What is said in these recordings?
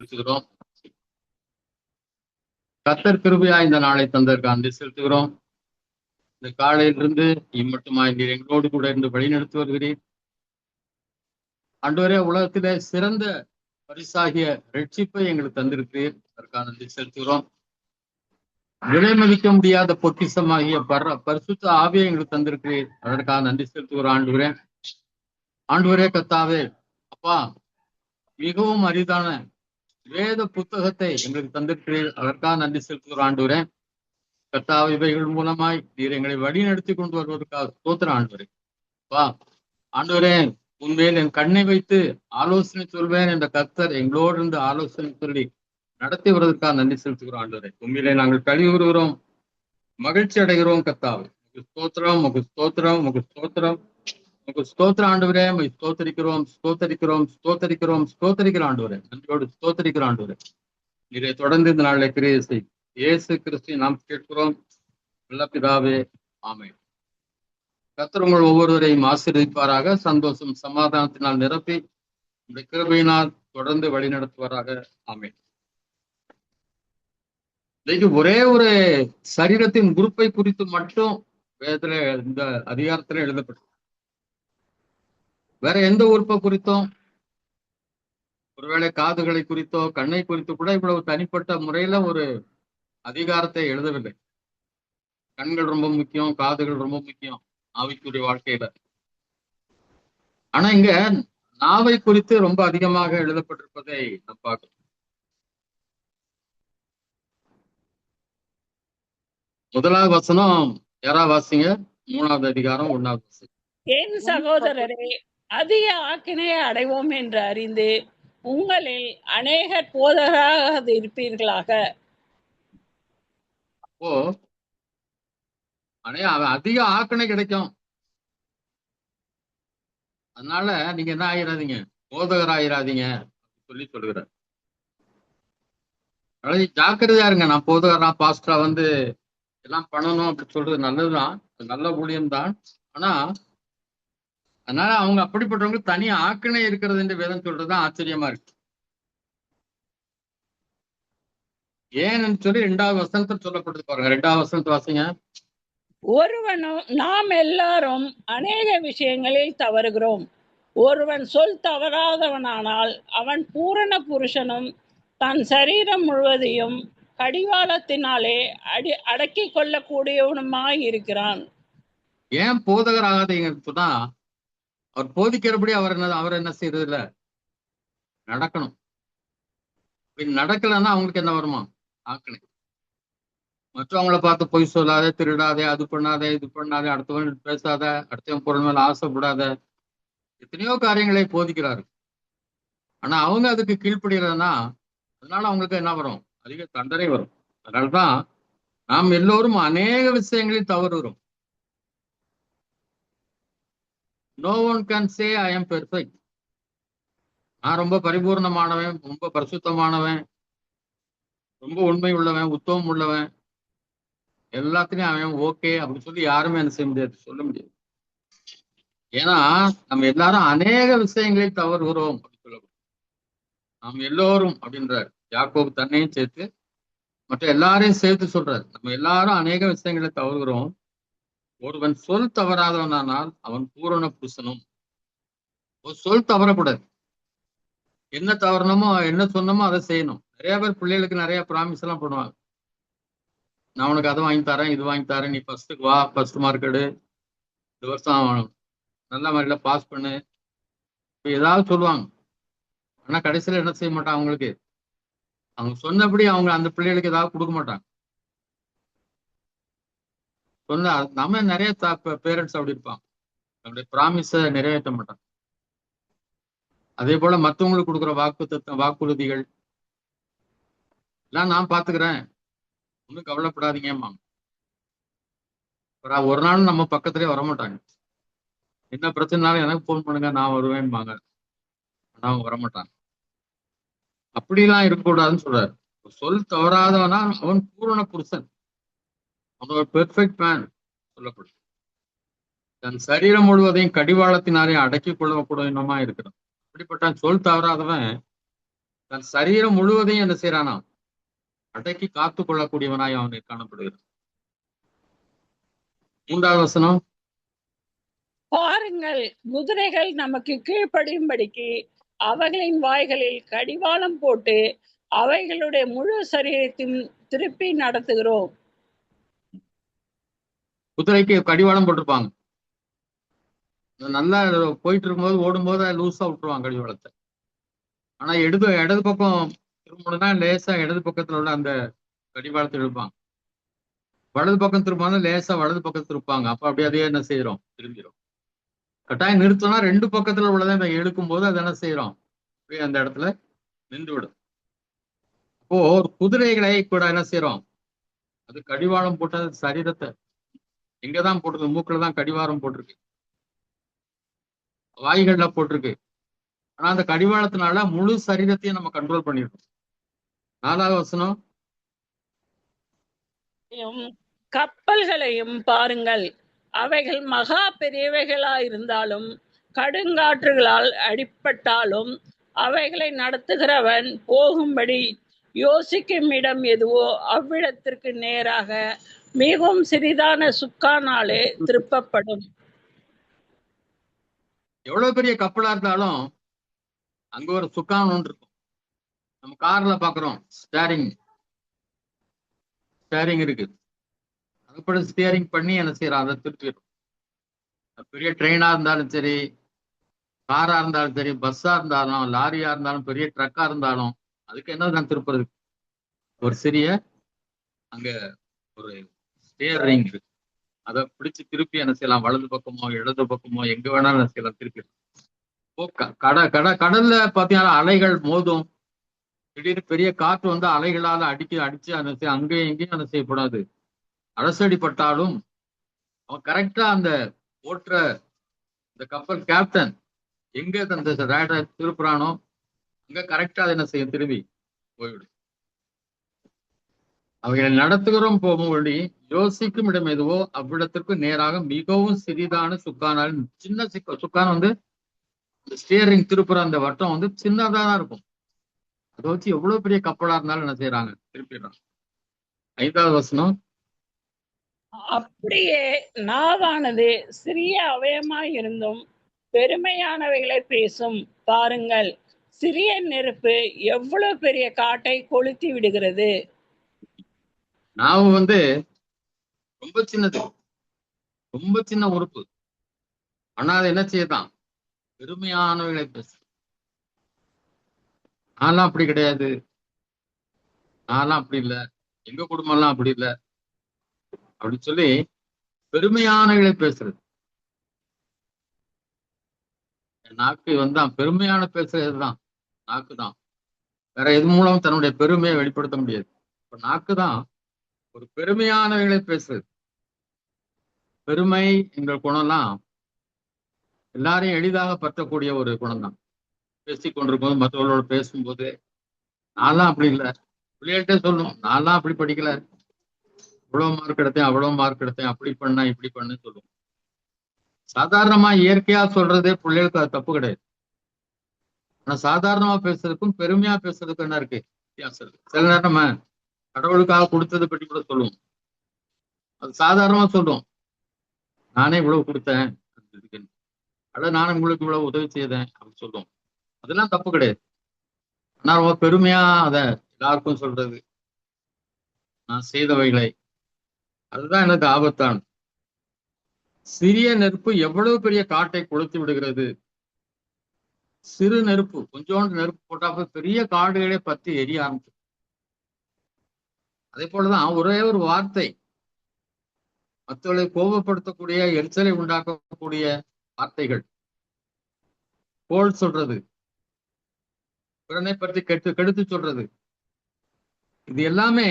செலுத்துகிறோம். கர்த்தர் கிருபையா இந்த நாளை தந்ததற்கு நன்றி செலுத்துகிறோம். இந்த காலையிலிருந்து இம்மட்டுமாய் நீர் எங்களோடு கூட இருந்து வழிநடத்தி வருகிறீர். ஆண்டவரே, உலகத்திலே சிறந்த பரிசாகிய ரட்சிப்பை எங்களுக்கு தந்திருக்கிறீர். அதற்காக நன்றி செலுத்துகிறோம். விலை மதிக்க முடியாத பொக்கிஷமாகிய பரிசுத்த ஆவியை எங்களுக்கு தந்திருக்கிறீர். அதற்காக நன்றி செலுத்துகிறோம். ஆண்டவரே கர்த்தாவே, அப்பா, மிகவும் அரிதான வேத புத்தகத்தை எங்களுக்கு தந்திருக்கிறீர். அதற்காக நன்றி செலுத்துகிறோம். ஆண்டவரே கர்த்தாவே, இவைகள் மூலமாய் நீர் எங்களை வழி நடத்தி கொண்டு வருவதற்காக ஸ்தோத்திரம். ஆண்டவரே, உண்மையில் என் கண்ணை வைத்து ஆலோசனை சொல்வேன் என்ற கர்த்தர் எங்களோடு இருந்து ஆலோசனை சொல்லி நடத்தி வருவதற்காக நன்றி செலுத்துகிறோம். ஆண்டவரே, உண்மையிலே நாங்கள் கழிவு வருகிறோம், மகிழ்ச்சி அடைகிறோம். கர்த்தாவே, ஸ்தோத்திரம், ஸ்தோத்திரம், ஸ்தோத்திரம், ஸ்தோத்திரம். ஆண்டவரே, ஸ்தோத்தரிக்கிறோம், ஸ்தோத்தரிக்கிறோம், ஸ்தோத்தரிக்கிறோம், ஸ்தோத்தரிக்கிறோம். ஆண்டவரே, நன்றியோடு ஸ்தோத்தரிக்கிறோம். ஆண்டவரே, நீரை தொடர்ந்து இந்த நாளில் கிரியை செய். இயேசு கிறிஸ்து நாம் கேட்கிறோம், நல்ல பிதாவே, ஆமென். கர்த்தர் உங்கள் ஒவ்வொருவரையும் ஆசீர்வதிப்பாராக. சந்தோஷம் சமாதானத்தினால் நிரப்பி இந்த கிருபையினால் தொடர்ந்து வழி நடத்துவாராக. ஆமென். இன்னைக்கு ஒரே ஒரு சரீரத்தின் குரூப்பை குறித்து மட்டும் வேதத்துல இந்த அதிகாரத்துல எழுதப்பட்டது. வேற எந்த உறுப்பை குறித்தும், ஒருவேளை காதுகளை குறித்தோ கண்ணை குறித்து கூட இவ்வளவு தனிப்பட்ட முறையில ஒரு அதிகாரத்தை எழுதவில்லை. கண்கள் ரொம்ப முக்கியம், காதுகள் ரொம்ப முக்கியம் ஆவிக்குரிய வாழ்க்கையில. ஆனா இங்க நாவை குறித்து ரொம்ப அதிகமாக எழுதப்பட்டிருப்பதை நாம் பார்க்கிறோம். முதலாவது வசனம் யாரா வாசிங்க? 3வது அதிகாரம் 1வது வசனம். என் சகோதரரே, அதிக ஆக்கினையை அடைவோம் என்று அறிந்து உங்களில் அநேகர் போதகராக இருப்பீர்களாக. அப்போ அதிக ஆக்கினை கிடைக்கும். அதனால நீங்க என்ன ஆயிராதீங்க, போதகர் ஆயிராதீங்க சொல்லி சொல்லுகிறார். ஜாக்கிரதையா இருங்க. நான் போதகரா பாஸ்டரா வந்து எல்லாம் பண்ணணும் அப்படின்னு சொல்றது நல்லதுதான், நல்ல ஊழியம்தான். ஆனா அதனால அவங்க அப்படிப்பட்டவங்களுக்கு தனி ஆக்கினை இருக்கிறது என்று வேதம் சொல்றதுதான் ஆச்சரியமா இருக்கு. ஏன்னு சொல்லி 2வது வசனத்தில் சொல்லப்பட்டது பாருங்க. 2வது வசனத்தை வாசிங்க. ஒருவனும் நாம் எல்லாரும் அநேக விஷயங்களில் தவறுகிறோம். ஒருவன் சொல் தவறாதவனானால் அவன் பூரண புருஷனும் தன் சரீரம் முழுவதையும் கடிவாளத்தினாலே அடக்கி கொள்ளக்கூடியவனுமாய் இருக்கிறான். ஏன் போதகர் ஆகாதீங்கன்னு சொன்னா, அவர் போதிக்கிறபடி அவர் என்ன செய்யறது இல்ல, நடக்கணும். நடக்கலன்னா அவங்களுக்கு என்ன வருமா? ஆக்கணை. மற்றவங்களை பார்த்து பொய் சொல்லாதே, திருடாதே, அது பண்ணாதே, இது பண்ணாதே, அடுத்தவன் பேசாத, அடுத்தவன் பொருள் மேல ஆசைப்படாத, எத்தனையோ காரியங்களை போதிக்கிறாரு. ஆனா அவங்க அதுக்கு கீழ்ப்படுகிறதுனா அதனால அவங்களுக்கு என்ன வரும்? அதிக தண்டனை வரும். அதனால்தான் நாம் எல்லோரும் அநேக விஷயங்களில் தவறுகிறோம். No one can say I am perfect. நான் ரொம்ப பரிபூர்ணமானவன், ரொம்ப பரிசுத்தமானவன், ரொம்ப உண்மை உள்ளவன், உத்தமம் உள்ளவன், எல்லாத்துலயும் அவன் ஓகே அப்படின்னு சொல்லி யாருமே என்ன செய்ய முடியாது, சொல்ல முடியாது. ஏன்னா நம்ம எல்லாரும் அநேக விஷயங்களில் தவறுகிறோம் அப்படின்னு சொல்லணும். நாம் எல்லோரும் அப்படின்றார் யாக்கோபு, தன்னையும் சேர்த்து மற்ற எல்லாரையும் சேர்த்து சொல்றாரு. நம்ம எல்லாரும் அநேக விஷயங்களை தவறுகிறோம். ஒருவன் சொல் தவறாதவனானால் அவன் பூரண புருஷனும். ஒரு சொல் தவறக்கூடாது. என்ன தவறணுமோ என்ன சொன்னமோ அதை செய்யணும். நிறைய பேர் பிள்ளைகளுக்கு நிறைய ப்ராமிஸ் எல்லாம் பண்ணுவாங்க. நான் உனக்கு அதை வாங்கி தரேன், இது வாங்கி தரேன், நீ ஃபர்ஸ்ட்டுக்கு வா, ஃபர்ஸ்ட் மார்க் எடு, இந்த வருஷம் நல்ல மாதிரில பாஸ் பண்ணு, ஏதாவது சொல்லுவாங்க. ஆனா கடைசியில என்ன செய்ய மாட்டாங்க? அவங்களுக்கு அவங்க சொன்னபடி அவங்க அந்த பிள்ளைகளுக்கு ஏதாவது கொடுக்க மாட்டாங்க. சொன்ன நம்ம நிறைய பேரண்ட்ஸ் அப்படி இருப்பாங்க, நம்முடைய ப்ராமிஸை நிறைவேற்ற மாட்டாங்க. அதே போல மற்றவங்களுக்கு கொடுக்குற வாக்குறுதிகள் எல்லாம் நான் பாத்துக்கிறேன், ஒன்றும் கவலைப்படாதீங்கம்மா. ஒரு நாள் நம்ம பக்கத்திலே வரமாட்டாங்க. என்ன பிரச்சனைனாலும் எனக்கு போன் பண்ணுங்க, நான் வருவேன்பாங்க. ஆனா அவங்க வரமாட்டாங்க. அப்படிலாம் இருக்கக்கூடாதுன்னு சொல்றாரு. சொல் தவறாதவனா அவன் பூரண புருஷன், அவன் ஒரு பெர்ஃபெக்ட் மேன் சொல்லப்படும். தன் சரீரம் முழுவதையும் கடிவாளத்தினாலே அடக்கி கொள்ளக்கூடமா இருக்கிறான். அப்படிப்பட்ட சொல் தவறாதவன் தன் சரீரம் முழுவதையும் என்ன செய்யறானா அடக்கி காத்து கொள்ளக்கூடியவனாய் அவனை காணப்படுகிறான். 3வது வசனம். பாருங்கள், குதிரைகள் நமக்கு கீழ்ப்படியும்படிக்கு அவைகளின் வாய்களில் கடிவாளம் போட்டு அவைகளுடைய முழு சரீரத்தையும் திருப்பி நடத்துகிறோம். குதிரைக்கு கடிவாளம் போட்டிருப்பாங்க. நல்லா போயிட்டு இருக்கும்போது ஓடும்போது லூஸா விட்டுருவாங்க கடிவாளத்தை. ஆனா இடது பக்கம் திரும்பணும்னா லேசா இடது பக்கத்துல உள்ள அந்த கடிவாளத்தை இழுப்பாங்க. வலது பக்கம் திரும்பாங்க, லேசா வலது பக்கம் திருப்பாங்க. அப்ப அப்படியே அதே என்ன செய்யறோம், திரும்பிடும். கட்டாயம் நிறுத்தம்னா 2 பக்கத்துல உள்ளதை இழுக்கும் போது அதை என்ன செய்யறோம், அப்படியே அந்த இடத்துல நின்று விடும். இப்போ ஒரு குதிரைகளை கூட என்ன செய்யறோம், அது கடிவாளம் போட்ட சரீரத்தை எங்கதான் போட்டிருக்கு, மூக்குல தான் கடிவாளம் போட்டிருக்கு, வாய்கள்ல போட்டிருக்கு. ஆனா அந்த கடிவாளத்தினால முழு சரீரத்தையும் நம்ம கண்ட்ரோல் பண்ணிருக்கோம். 4வது வசனம். கப்பல்களையும் பாருங்கள், அவைகள் மகா பெரியவைகளாயிருந்தாலும் கடுங்காற்றுகளால் அடிப்பட்டாலும் அவைகளை நடத்துகிறவன் போகும்படி யோசிக்கும் இடம் எதுவோ அவ்விடத்திற்கு நேராக மிகவும் சிறிதான சுக்கானாலே திருப்பப்படும். எவ்வளவு பெரிய கப்பலா இருந்தாலும் அங்க ஒரு சுக்கான் ஒன்று இருக்கும். நம்ம கார்ல பாக்குறோம் ஸ்டேரிங் இருக்கு. அதுபடி ஸ்டியரிங் பண்ணி என்ன செய்யறோம், அதை திருப்பிடும். பெரிய ட்ரெயினா இருந்தாலும் சரி, காரா இருந்தாலும் சரி, பஸ்ஸா இருந்தாலும், லாரியா இருந்தாலும், பெரிய ட்ரக்கா இருந்தாலும், அதுக்கு என்ன நான் திருப்புறது, ஒரு சிறிய அங்க ஒரு ஸ்டியரிங் இருக்கு. அதை பிடிச்சு திருப்பி என்ன செய்யலாம், வலது பக்கமோ இடது பக்கமோ எங்க வேணாலும் என்ன செய்யலாம், திருப்பி. கடல்ல பாத்தீங்கன்னா அலைகள் மோதும். திடீர்னு பெரிய காற்று வந்து அலைகளால அடிச்சு அங்கேயும் எங்கேயும் என்ன செய்யப்படாது, அரசடிப்பட்டாலும் அவன் கரெக்டா அந்த ஓட்டுற இந்த கப்பல் கேப்டன் எங்க அந்த ரேடை திருப்புறானோ அங்க கரெக்டா அதை என்ன செய்யும், திரும்பி போய்விடும். அவைகளை நடத்துகிறோம் போகும்படி யோசிக்கும் இடம் எதுவோ அவ்விடத்திற்கு நேராக மிகவும் சிறிதான சுக்கானால், சின்ன சுக்கான் வந்து ஸ்டியரிங் திருப்புற அந்த வட்டம் வந்து சின்னதா தான் இருக்கும். அதை வச்சு எவ்வளவு பெரிய கப்பலா இருந்தாலும் என்ன செய்யறாங்க, திருப்பிடுறாங்க. 5வது வசனம். அப்படியே நாவானது சிறிய அவயமாய் இருந்தும் பெருமையானவைகளை பேசும். பாருங்கள், சிறிய நெருப்பு எவ்வளவு பெரிய காட்டை கொளுத்தி விடுகிறது. நாவு வந்து ரொம்ப சின்னது, ரொம்ப சின்ன உறுப்பு. ஆனா அது என்ன செய்யதான், பெருமையானவைகளை பேசு. நான்லாம் அப்படி கிடையாது, நான்லாம் அப்படி இல்லை, எங்க குடும்பம் எல்லாம் அப்படி இல்லை அப்படின்னு சொல்லி பெருமையானவைகளை பேசுறது. நாக்கு வந்து பெருமையான பேசுறதுதான் நாக்கு தான். வேற எது மூலம் தன்னுடைய பெருமையை வெளிப்படுத்த முடியாது. இப்ப நாக்கு தான் ஒரு பெருமையானவைகளை பேசுறது. பெருமை என்ற குணம்லாம் எல்லாரையும் எளிதாக பற்றக்கூடிய ஒரு குணம் தான். பேசிக்கொண்டிருக்கும் போது மற்றவர்களோட பேசும்போது நான்லாம் அப்படி இல்லை, பிள்ளைகள்கிட்ட சொல்லணும், நான்லாம் அப்படி படிக்கல, இவ்வளவு மார்க் எடுத்தேன் அவ்வளவு மார்க் எடுத்தேன், அப்படி பண்ணா இப்படி பண்ணு சொல்லுவோம். சாதாரணமா இயற்கையா சொல்றதே பிள்ளைகளுக்கு அது தப்பு கிடையாது. ஆனா சாதாரணமா பேசுறதுக்கும் பெருமையா பேசுறதுக்கும் என்ன இருக்கு, வித்தியாசம் இருக்கு. சில நேரம் நம்ம கடவுளுக்காக கொடுத்ததை பற்றி கூட சொல்லுவோம். அது சாதாரணமா சொல்லுவோம், நானே இவ்வளவு கொடுத்தேன், நானும் உங்களுக்கு இவ்வளவு உதவி செய்தேன் அப்படின்னு சொல்லுவோம். அதெல்லாம் தப்பு கிடையாது. ஆனா ரொம்ப பெருமையா அதை எல்லாருக்கும் சொல்றது, நான் செய்தவைகளை, அதுதான் எனக்கு ஆபத்தான. சிறிய நெருப்பு எவ்வளவு பெரிய காட்டை கொளுத்தி விடுகிறது. சிறு நெருப்பு, கொஞ்சோண்டு நெருப்பு போட்டா பெரிய காடுகளே பற்றி எரிய ஆரம்பிச்சு. அதே போலதான் ஒரே ஒரு வார்த்தை மற்றவர்களை கோபப்படுத்தக்கூடிய, எரிச்சலை உண்டாக்கக்கூடிய வார்த்தைகள், கோல் சொல்றது, பிறனை பற்றி கெடுத்து சொல்றது, இது எல்லாமே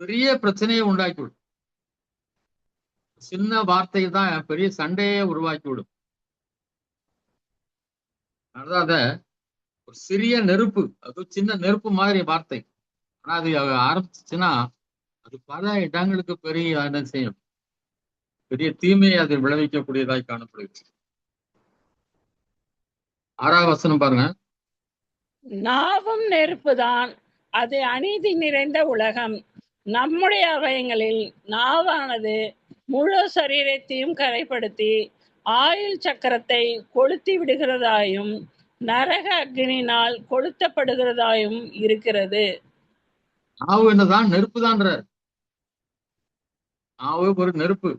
பெரிய பிரச்சனையை உண்டாக்கிவிடும். சின்ன வார்த்தை தான் பெரிய சண்டையே உருவாக்கி விடும். அதாவது ஒரு சிறிய நெருப்பு, அது சின்ன நெருப்பு மாதிரி வார்த்தை, ஆனா அது ஆரம்பிச்சுன்னா அது பல இடங்களுக்கு பெரிய என்ன செய்யும், பெரிய தீமையை அதை விளைவிக்கக்கூடியதாய் காணப்படுகிறது. 6வது வசனம் பாருங்க. நாவும் நெருப்புதான், அது அநீதி நிறைந்த உலகம். நம்முடைய அவயங்களில் நாவானது முழு சரீரத்தையும் கரைப்படுத்தி ஆயுள் சக்கரத்தை கொளுத்தி விடுகிறதாயும் நரக அக்னியினால் கொளுத்தப்படுகிறதாயும் இருக்கிறது. நாவு என்னதான்? நெருப்பு தான்ற. நாவு ஒரு நெருப்பு.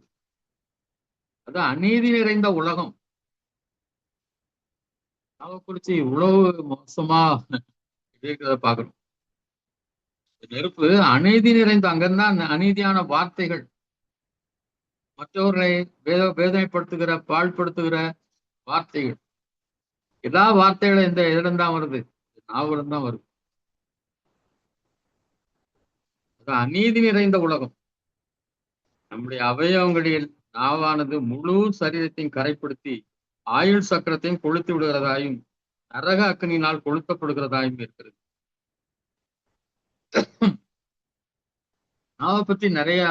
அது அநீதி நிறைந்த உலகம். நாவை குறிச்சு இவ்வளவு மோசமா இருக்கிறத பாக்குறோம். நெருப்பு அநீதி நிறைந்த, அங்கதான் அநீதியான வார்த்தைகள், மற்றவர்களை வேதனைப்படுத்துகிற, பாழ்படுத்துகிற வார்த்தைகள், எல்லா வார்த்தைகளும் இந்த இதுல தான் வருது, நாவுல தான் வருது. அது அநீதி நிறைந்த உலகம். நம்முடைய அவயவங்களில் நாவானது முழு சரீரத்தையும் கரைப்படுத்தி ஆயுள் சக்கரத்தையும் கொளுத்து விடுகிறதாயும் நரக அக்னியினால் கொளுத்தப்படுகிறதாயும் இருக்கிறது. நாவை பத்தி நிறைய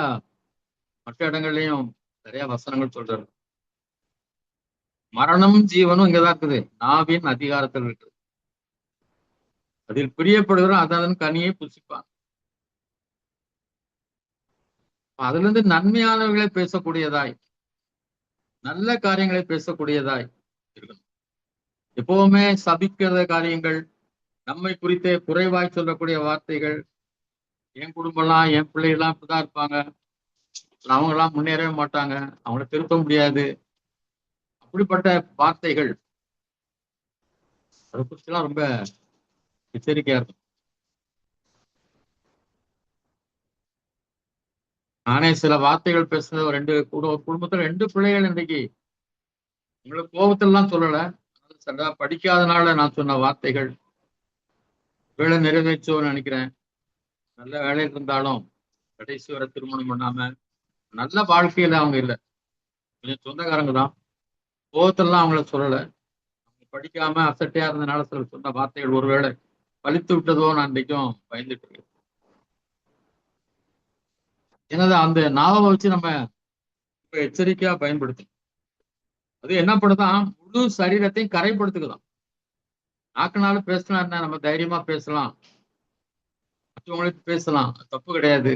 மற்ற இடங்கள்லயும் நிறைய வசனங்கள் சொல்றாரு. மரணம் ஜீவனும் இங்கதான் இருக்குது, நாவின் அதிகாரத்தில் இருக்குது. அதில் பிரியப்படுகிறோம், அதன் கனியை புசிப்பான். அதுல இருந்து நன்மையானவர்களை பேசக்கூடியதாய், நல்ல காரியங்களை பேசக்கூடியதாய் இருக்கணும். எப்பவுமே சபிக்கிற காரியங்கள், நம்மை குறித்தே குறைவாய் சொல்லக்கூடிய வார்த்தைகள், என் குடும்பம்லாம், என் பிள்ளைகள்லாம் இப்படிதான் இருப்பாங்க, அவங்க எல்லாம் முன்னேறவே மாட்டாங்க, அவங்கள திருத்த முடியாது, அப்படிப்பட்ட வார்த்தைகள், அதை குறிச்செல்லாம் ரொம்ப எச்சரிக்கையா இருக்கும். நானே சில வார்த்தைகள் பேசுனது, ஒரு குடும்பத்துல 2 பிள்ளைகள் இன்றைக்கு, உங்களுக்கு கோபத்திலாம் சொல்லல, சரியா படிக்காதனால நான் சொன்ன வார்த்தைகள் வேலை நிறைவேற்றோன்னு நினைக்கிறேன். நல்ல வேலையில் இருந்தாலும் கடைசி வரை திருமணம் பண்ணாம நல்ல வாழ்க்கையில அவங்க இல்லை, கொஞ்சம் சொந்தக்காரங்க தான். கோபத்திலாம் அவங்கள சொல்லல, அவங்க படிக்காம அசட்டையா இருந்தனால சில சொன்ன வார்த்தைகள் ஒருவேளை பழித்து விட்டதோ நான் இன்றைக்கும் பயந்துட்டு இருக்கேன். எனது அந்த நாவை வச்சு நம்ம எச்சரிக்கையா பயன்படுத்தணும். அது என்ன பண்ணுதான், முழு சரீரத்தையும் கரைப்படுத்துக்குதான். நாக்குனாலும் பேசலாம், என்ன நம்ம தைரியமா பேசலாம், மற்றவங்களுக்கு பேசலாம், தப்பு கிடையாது.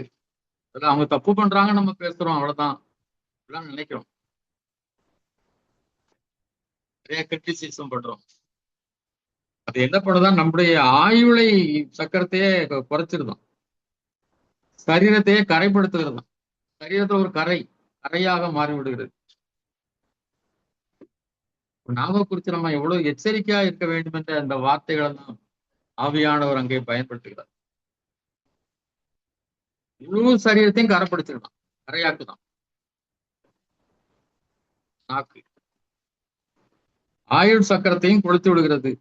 அவங்க தப்பு பண்றாங்க, நம்ம பேசுறோம், அவ்வளவுதான் நினைக்கிறோம். நிறைய கிரிட்டிசிசம் பண்றோம். அது என்ன பண்ணுதான், நம்முடைய ஆயுளை சக்கரத்தையே குறைச்சிருந்தோம், சரீரத்தையே கரைப்படுத்துகிறது. சரீரத்துல ஒரு கரையாக மாறி விடுகிறது. நாவை குறித்து நம்ம எவ்வளவு எச்சரிக்கையா இருக்க வேண்டும் என்ற அந்த வார்த்தைகளை தான் ஆவியானவர் அங்கே பயன்படுத்துகிறார். முழு சரீரத்தையும் கரைப்படுத்திடலாம், கரையாக்குதான் நாக்கு. ஆயுள் சக்கரத்தையும் கொளுத்து விடுகிறது,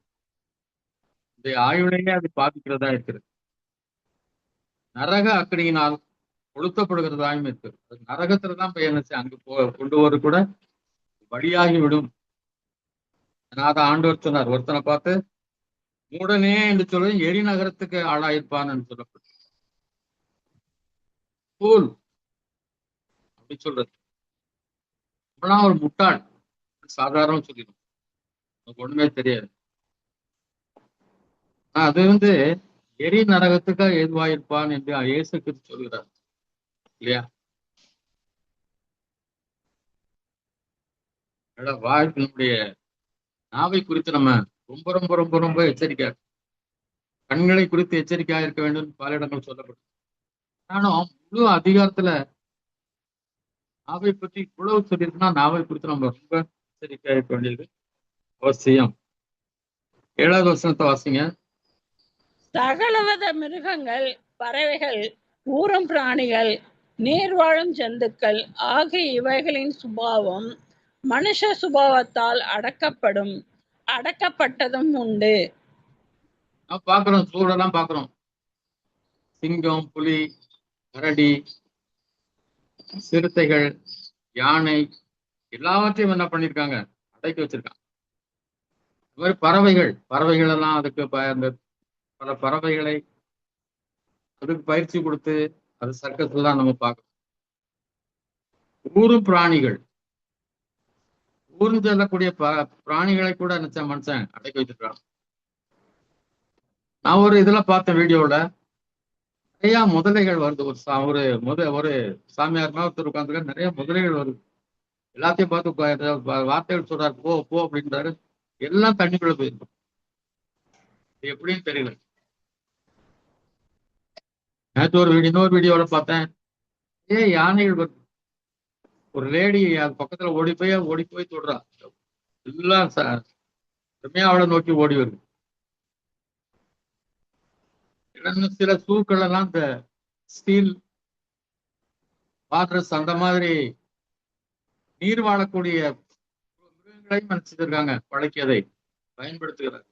இந்த ஆயுளையே அது பாதிக்கிறதா இருக்கிறது. நரக அக்னியினால் கொளுத்தப்படுகிறதாயும் இருக்கிறது. நரகத்துலதான் போய் என்ன அங்கு கொண்டு வர கூட வழியாகி விடும். அதான் ஆண்டவர் சொன்னார், ஒருத்தனை பார்த்து மூடனே என்று சொல்லி எரி நகரத்துக்கு ஆளாயிருப்பான் என்று சொல்லப்படும். அப்படி சொல்றது ஒரு முட்டாள், சாதாரண சொல்லிடும், நமக்கு ஒண்ணுமே தெரியாது. அது எரி நரகத்துக்கு ஏதுவாயிருப்பான் என்று இயேசு கிறிஸ்து சொல்கிறார் இல்லையா? நம்முடைய நாவை குறித்து நம்ம ரொம்ப ரொம்ப ரொம்ப ரொம்ப எச்சரிக்கையா, கண்களை குறித்து எச்சரிக்கையா இருக்க வேண்டும் பல இடங்கள் சொல்லப்படும். ஆனாலும் முழு அதிகாரத்துல நாவை பற்றி இவ்வளவு சொல்லியிருக்குன்னா, நாவை குறித்து நம்ம ரொம்ப எச்சரிக்கையா இருக்க வேண்டியது அவசியம். 7வது வசனத்தை வாசிங்க. சகலவித மிருகங்கள், பறவைகள், ஊரும் பிராணிகள், நீர் வாழும் ஜந்துக்கள் ஆகிய இவைகளின் சுபாவம் மனுஷ சுபாவத்தால் அடக்கப்பட்டதும் உண்டு. பாக்குறோம், சூழலாம் பாக்குறோம். சிங்கம், புலி, கரடி, சிறுத்தைகள், யானை எல்லாவற்றையும் என்ன பண்ணிருக்காங்க, அடக்கி வச்சிருக்காங்க. இந்த மாதிரி பறவைகள் எல்லாம் அதுக்கு பல பறவைகளை அதுக்கு பயிற்சி கொடுத்து அது சர்க்கஸ்ல தான் நம்ம பார்க்கணும். ஊரும் பிராணிகள், ஊர்ந்து செல்லக்கூடிய பிராணிகளை கூட நினைச்ச மனுஷன் அடக்கி வச்சிருக்கான். நான் ஒரு இதுல பார்த்த வீடியோல நிறைய முதலைகள் வருது. ஒரு சாமியார் ஒருத்தர் உட்காந்துருக்க, நிறைய முதலைகள் வருது. எல்லாத்தையும் பார்த்து வார்த்தைகள் சொல்றாரு, போ போ அப்படின்றாரு. எல்லாம் தண்ணிக்குள்ள போயிருக்கும். எப்படின்னு தெரியல. நேற்று இன்னொரு வீடியோல பார்த்தேன், யானைகள் வருது. ஒரு லேடி அது பக்கத்துல ஓடி போய் தொடுறா. எல்லாம் அவளை நோக்கி ஓடி வருது. சில சூக்கள் எல்லாம் இந்த ஸ்டீல் வாட்டர்ஸ் அந்த மாதிரி நீர் வாழக்கூடிய மிருகங்களையும் நினைச்சிருக்காங்க, பழக்கியதை பயன்படுத்துகிறார்.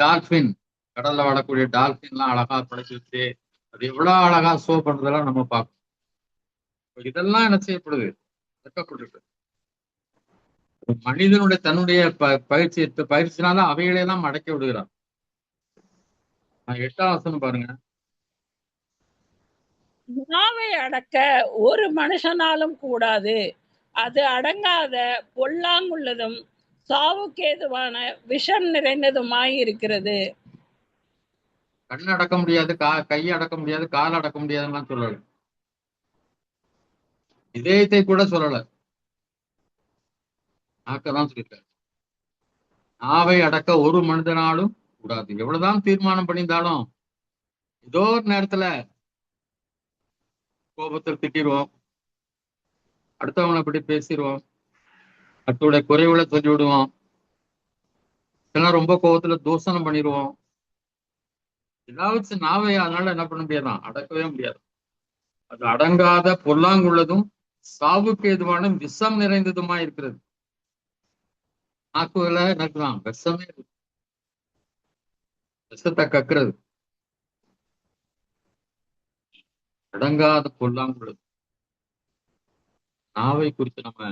டால்பின், கடல்ல வாழக்கூடிய டால்பின் எல்லாம் அழகா படைச்சு வச்சு அது எவ்வளவு அழகா ஷோ பண்றதெல்லாம் நம்ம பார்க்கணும். இதெல்லாம் என்ன செய்யப்படுது, வெட்டப்பட்டிருக்கு. மனிதனுடைய தன்னுடைய பயிற்சினால அவைகளையெல்லாம் அடக்கி விடுகிறான். 8ஆம் வசனம் பாருங்க. நாவை அடக்க ஒரு மனுஷனாலும் கூடாது, அது அடங்காத பொல்லாங்குள்ளதும் சாவுக்கேதுவான விஷம் நிறைந்ததுமாய் இருக்கிறது. கண் அடக்க முடியாது, கை அடக்க முடியாது, கால் அடக்க முடியாதுன்னு சொல்லல. இதயத்தை கூட சொல்லல, நாக்கதான் சொல்லிட்டாரு. நாவை அடக்க ஒரு மனிதனாலும் கூடாது. எவ்வளவுதான் தீர்மானம் பண்ணியிருந்தாலும் ஏதோ ஒரு நேரத்துல கோபத்தில் திட்டிடுவோம், அடுத்தவங்களை பற்றி பேசிடுவோம், அடுத்தோடைய குறைவுகளை சொல்லி விடுவோம், இதெல்லாம் ரொம்ப கோபத்துல தூஷணம் பண்ணிடுவோம். ஏதாவது நாவை அதனால என்ன பண்ண முடியாதான், அடக்கவே முடியாது. அது அடங்காத பொல்லாங்குள்ளதும் சாவுக்கு ஏதுவான விஷம் நிறைந்ததுமா இருக்கிறது. நாக்குல எனக்குதான் விஷமே இருக்கு, விஷத்தை கக்குறது. அடங்காத பொல்லாங்குள்ளது. நாவை குறித்து நம்ம